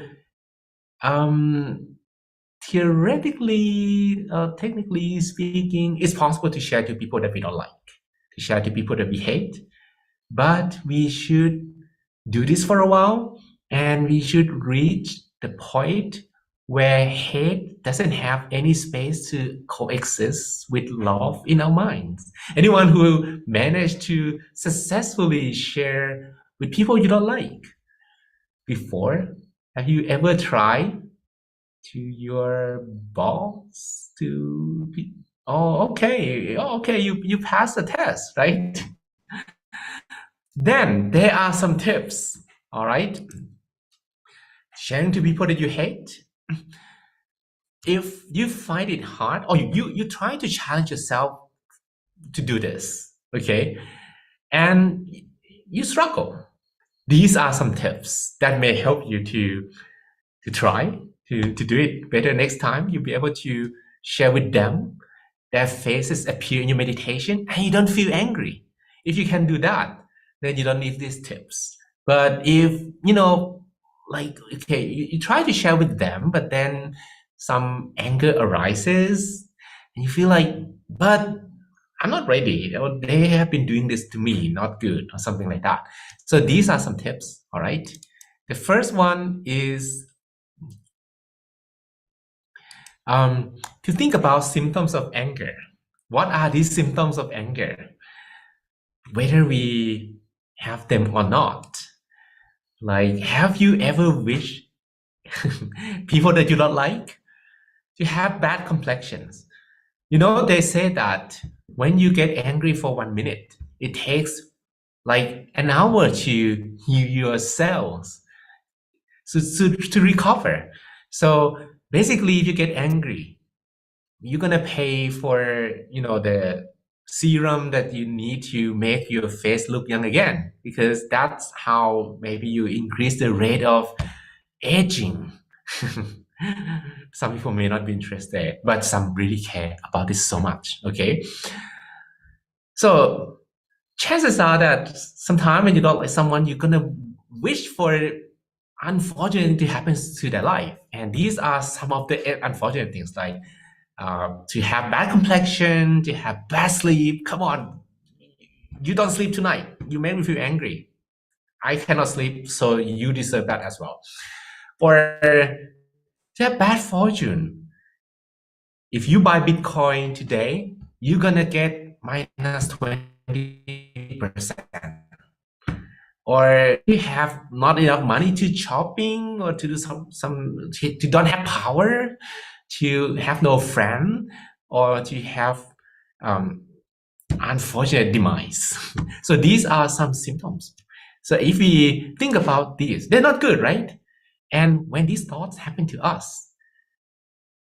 theoretically, technically speaking, it's possible to share to people that we don't like, to share to people that we hate, but we should do this for a while, and we should reach the point where hate doesn't have any space to coexist with love in our minds. Anyone who managed to successfully share with people you don't like before, have you ever tried to your boss to be, okay, you passed the test, right? Then there are some tips, all right? Sharing to people that you hate. If you find it hard, or you try to challenge yourself to do this, okay, and you struggle, these are some tips that may help you to try to do it better next time. You'll be able to share with them. Their faces appear in your meditation and you don't feel angry. If you can do that, then you don't need these tips. But if, like, okay, you try to share with them, but then some anger arises and you feel like, but I'm not ready, or they have been doing this to me, not good, or something like that. So these are some tips, all right? The first one is to think about symptoms of anger. What are these symptoms of anger? Whether we have them or not. Like, have you ever wished people that you don't like to have bad complexions? They say that when you get angry for 1 minute, it takes like an hour to heal your cells to recover. So basically, if you get angry, you're gonna pay for the serum that you need to make your face look young again, because that's how maybe you increase the rate of aging. Some people may not be interested, but some really care about this so much. Okay, so chances are that sometime when you don't like someone, you're gonna wish for unfortunate to happen to their life, and these are some of the unfortunate things, like to have bad complexion, to have bad sleep. Come on, you don't sleep tonight, you make me feel angry. I cannot sleep, so you deserve that as well. Or to have bad fortune. If you buy Bitcoin today, you're gonna get minus 20%. Or you have not enough money to shopping, or to do some to don't have power, to have no friend, or to have unfortunate demise. So these are some symptoms. So if we think about these, they're not good, right? And when these thoughts happen to us,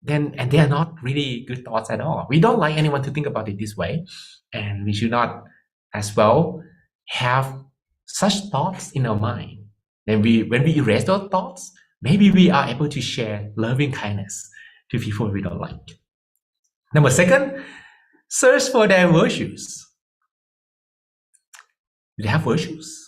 and they are not really good thoughts at all. We don't like anyone to think about it this way, and we should not as well have such thoughts in our mind. Then when we erase those thoughts, maybe we are able to share loving kindness to people we don't like. Number second, search for their virtues. Do they have virtues?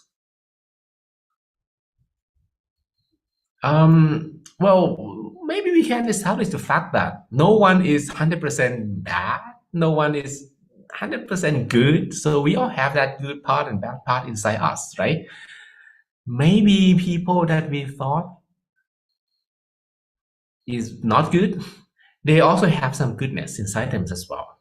Well, maybe we can establish the fact that no one is 100% bad, no one is 100% good, so we all have that good part and bad part inside us, right? Maybe people that we thought is not good, they also have some goodness inside them as well.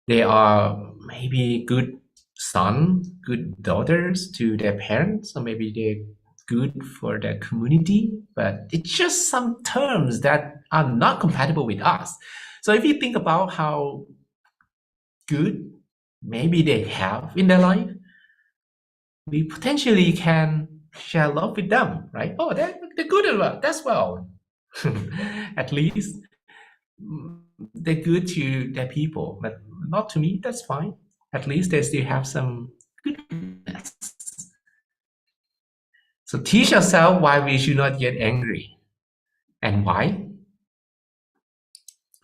They are maybe good sons, good daughters to their parents, or maybe they're good for their community, but it's just some terms that are not compatible with us. So if you think about how good maybe they have in their life, we potentially can share love with them, right? Oh, they're good at well, that's well. At least they're good to their people, but not to me, that's fine. At least they still have some goodness. So teach yourself why we should not get angry. And why?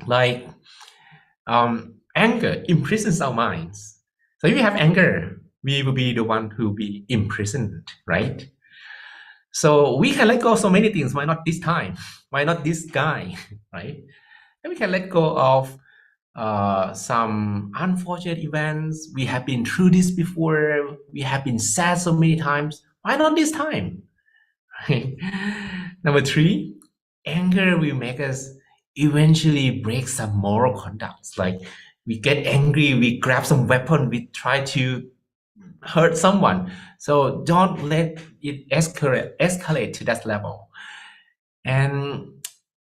Like, anger imprisons our minds. So if you have anger, we will be the one who will be imprisoned, right? So we can let go of so many things. Why not this time? Why not this guy, right? And we can let go of some unfortunate events. We have been through this before. We have been sad so many times. Why not this time? Right? Number three, anger will make us eventually break some moral conducts. Like we get angry, we grab some weapon, we try to hurt someone. So don't let it escalate to that level. And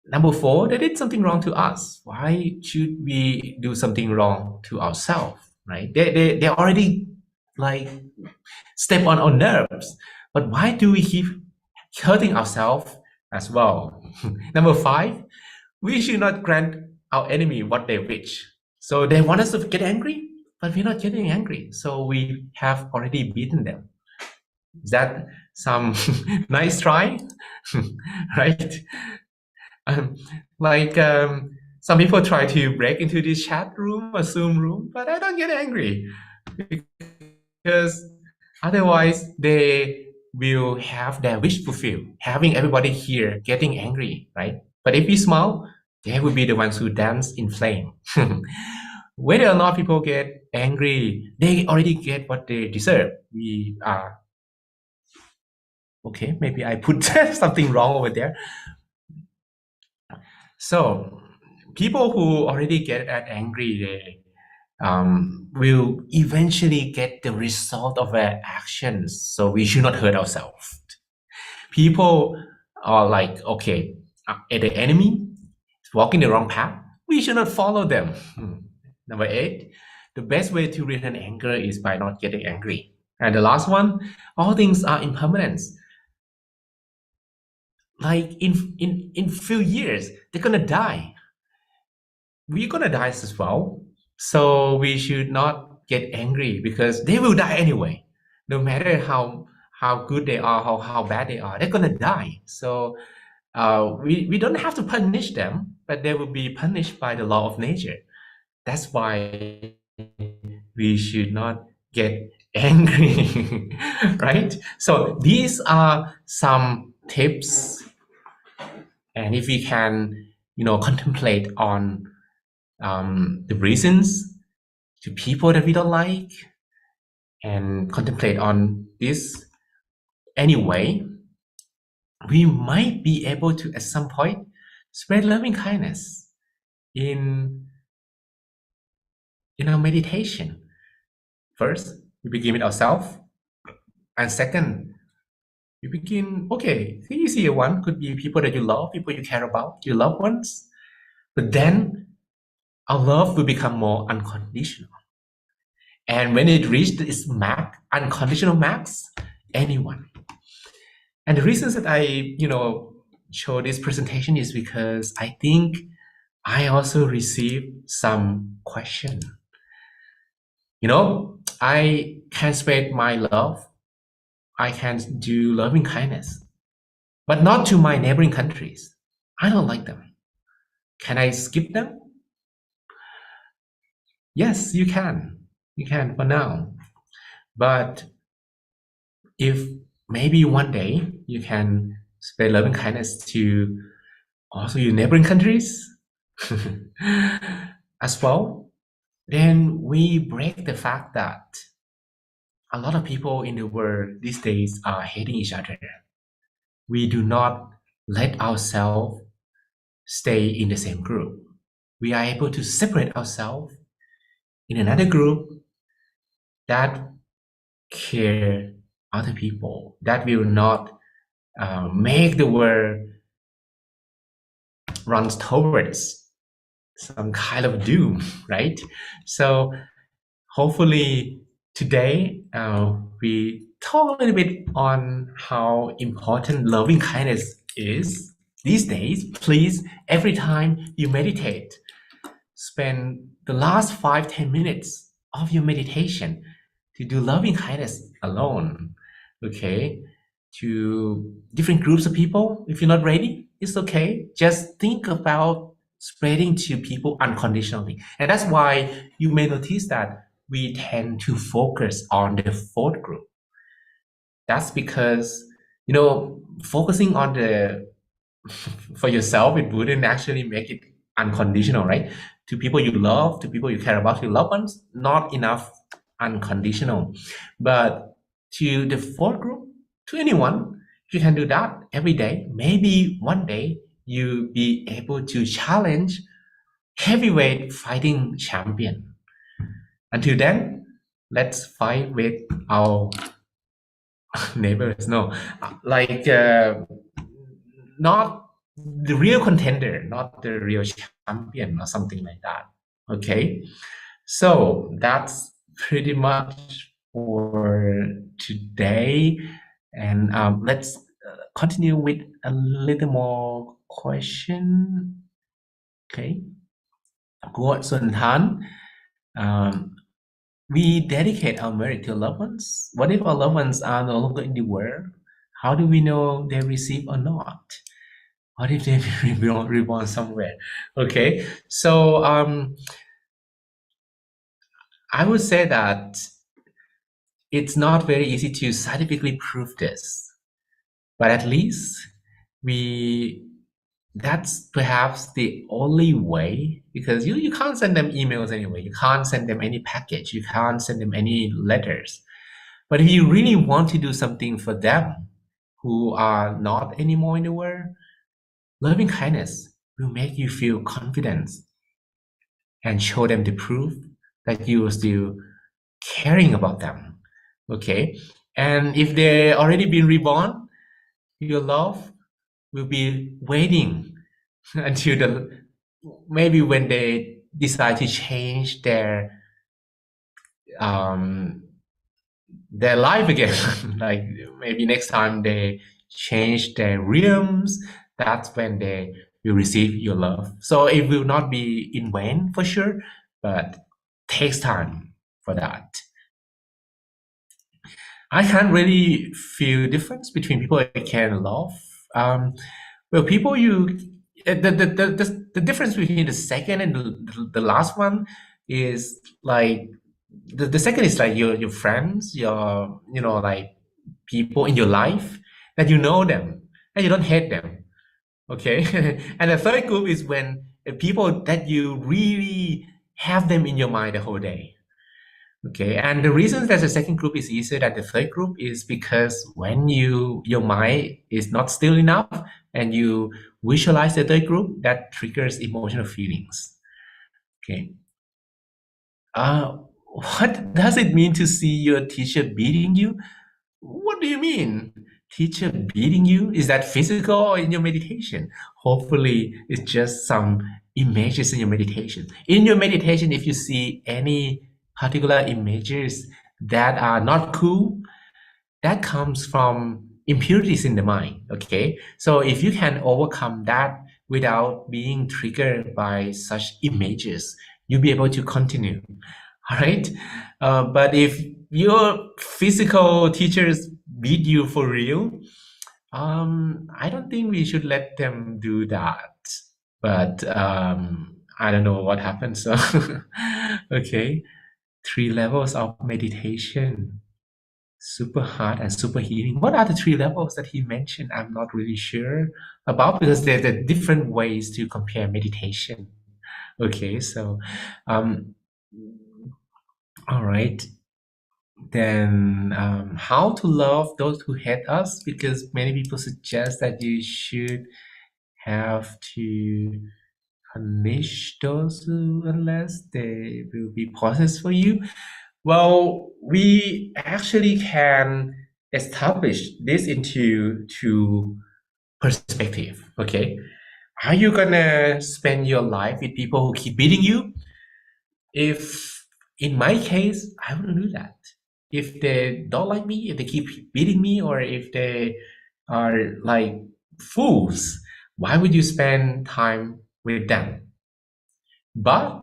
number 4, they did something wrong to us. Why should we do something wrong to ourselves? Right? They already like step on our nerves. But why do we keep hurting ourselves as well? Number 5, we should not grant our enemy what they wish. So they want us to get angry, but we're not getting angry. So we have already beaten them. Is that some nice try? Right? Some people try to break into this chat room or Zoom room, but I don't get angry because otherwise they will have their wish fulfilled, having everybody here getting angry, right? But if we smile, they will be the ones who dance in flame. Whether or not people get angry, they already get what they deserve. We are okay. Maybe I put something wrong over there. So people who already get angry, they will eventually get the result of their actions. So we should not hurt ourselves. People are like, okay, the enemy is walking the wrong path. We should not follow them. Number 8, the best way to return anger is by not getting angry. And the last one, all things are impermanent. Like in few years, they're gonna die. We're gonna die as well. So we should not get angry because they will die anyway. No matter how good they are, how bad they are, they're gonna die. So we don't have to punish them, but they will be punished by the law of nature. That's why we should not get angry, right? So these are some tips, and if we can, contemplate on the reasons to people that we don't like, and contemplate on this anyway, we might be able to, at some point, spread loving kindness in our meditation. First, we begin with ourselves, and second, we begin, okay, the easier one could be people that you love, people you care about, your loved ones. But then our love will become more unconditional. And when it reaches its max, unconditional max, anyone. And the reasons that I, show this presentation is because I think I also received some question. I can spread my love. I can do loving kindness, but not to my neighboring countries. I don't like them. Can I skip them? Yes, you can. You can for now. But if maybe one day you can spread loving kindness to also your neighboring countries as well, then we break the fact that a lot of people in the world these days are hating each other. We do not let ourselves stay in the same group. We are able to separate ourselves in another group that care other people, that will not make the world runs towards some kind of doom, right? So hopefully today we talk a little bit on how important loving kindness is these days. Please, every time you meditate, spend the last 5-10 minutes of your meditation to do loving kindness alone, okay? To different groups of people. If you're not ready, it's okay. Just think about spreading to people unconditionally. And that's why you may notice that we tend to focus on the 4th group. That's because, focusing on the for yourself, it wouldn't actually make it unconditional, right? To people you love, to people you care about, your loved ones, not enough unconditional. But to the 4th group, to anyone, you can do that every day. Maybe one day you be able to challenge heavyweight fighting champion. Until then, let's fight with our neighbors. No, like not the real contender, not the real champion or something like that. Okay, so that's pretty much for today, and let's continue with a little more question. Okay, Quote Sun Tan. We dedicate our merit to loved ones. What if our loved ones are no longer in the world? How do we know they receive or not? What if they reborn somewhere? Okay, so I would say that it's not very easy to scientifically prove this, but at least that's perhaps the only way, because you can't send them emails anyway. You can't send them any package. You can't send them any letters. But if you really want to do something for them who are not anymore in the world, loving kindness will make you feel confident and show them the proof that you are still caring about them. Okay? And if they already been reborn, your love will be waiting until maybe when they decide to change their life again. Like maybe next time they change their rhythms, that's when they will receive your love. So it will not be in vain for sure, but takes time for that. I can't really feel difference between people I can love. Well, people the difference between the second and the last one is like the second is like your friends, your like people in your life that you know them and you don't hate them. Okay, and the third group is when people that you really have them in your mind the whole day. Okay, and the reason that the second group is easier than the third group is because when your mind is not still enough and you visualize the third group, that triggers emotional feelings. Okay. What does it mean to see your teacher beating you? What do you mean? Teacher beating you? Is that physical or in your meditation? Hopefully, it's just some images in your meditation. In your meditation, if you see any particular images that are not cool, that comes from impurities in the mind. Okay, so if you can overcome that without being triggered by such images, you'll be able to continue. All right, but if your physical teachers beat you for real, I don't think we should let them do that. But I don't know what happens. So okay, 3 levels of meditation. Super hard and super healing. What are the 3 levels that he mentioned? I'm not really sure about, because there are different ways to compare meditation. Okay, so all right. Then how to love those who hate us, because many people suggest that you should have to punish those who, unless they will be processed for you. Well, we actually can establish this into 2 perspective. Okay, are you gonna spend your life with people who keep beating you? If in my case, I wouldn't do that. If they don't like me, if they keep beating me, or if they are like fools, why would you spend time with them? But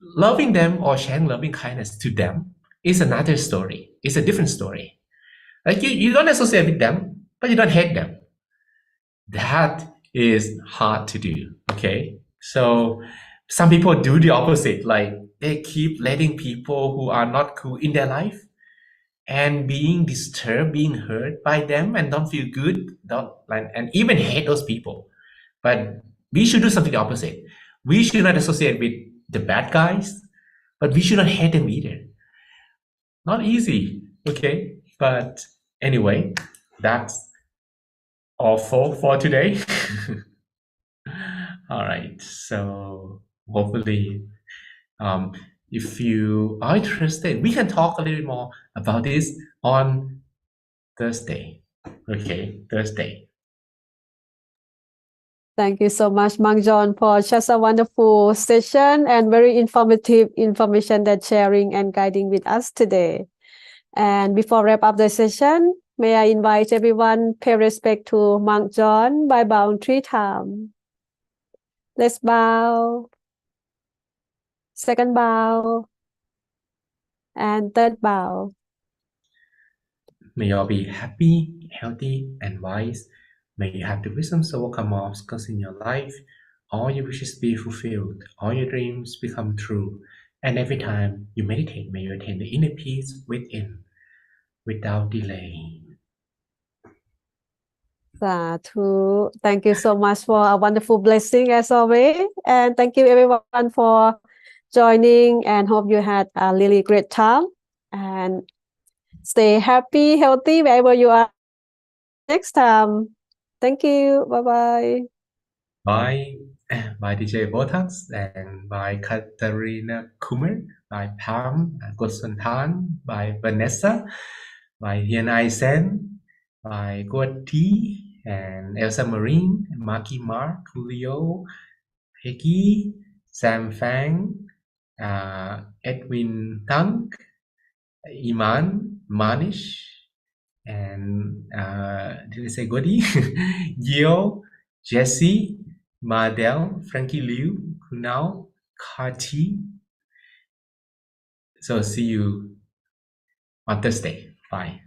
loving them or sharing loving kindness to them is another story. It's a different story. Like you don't associate with them, but you don't hate them. That is hard to do. Okay. So some people do the opposite. Like they keep letting people who are not cool in their life and being disturbed, being hurt by them, and don't feel good, don't like, and even hate those people. But we should do something the opposite. We should not associate with the bad guys, but we should not hate them either. Not easy, okay? But anyway, that's all for today. All right. So hopefully, um, if you are interested, we can talk a little bit more about this on Thursday. Okay, Thursday. Thank you so much, Mang John, for just a wonderful session and very informative information that sharing and guiding with us today. And before wrap up the session, may I invite everyone pay respect to Monk John by bowing 3 times. Let's bow. Second bow. And third bow. May you all be happy, healthy, and wise. May you have the wisdom to overcome all obstacles in your life. All your wishes be fulfilled. All your dreams become true. And every time you meditate, may you attain the inner peace within, without delay. Sadhu. Thank you so much for a wonderful blessing as always. And thank you everyone for joining and hope you had a really great time. And stay happy, healthy wherever you are next time. Thank you. Bye-bye. By DJ Botax and by Katarina Kummer, by Pam Gosantan, by Vanessa, by Hian Sen, by Guo T, and Elsa Marine, Maki Mark, Leo, Peggy, Sam Fang, Edwin Tang, Iman, Manish, and did I say Godi? Gio, Jesse, Mardell, Frankie Liu, Kunal, Kati. So see you on Thursday. Bye.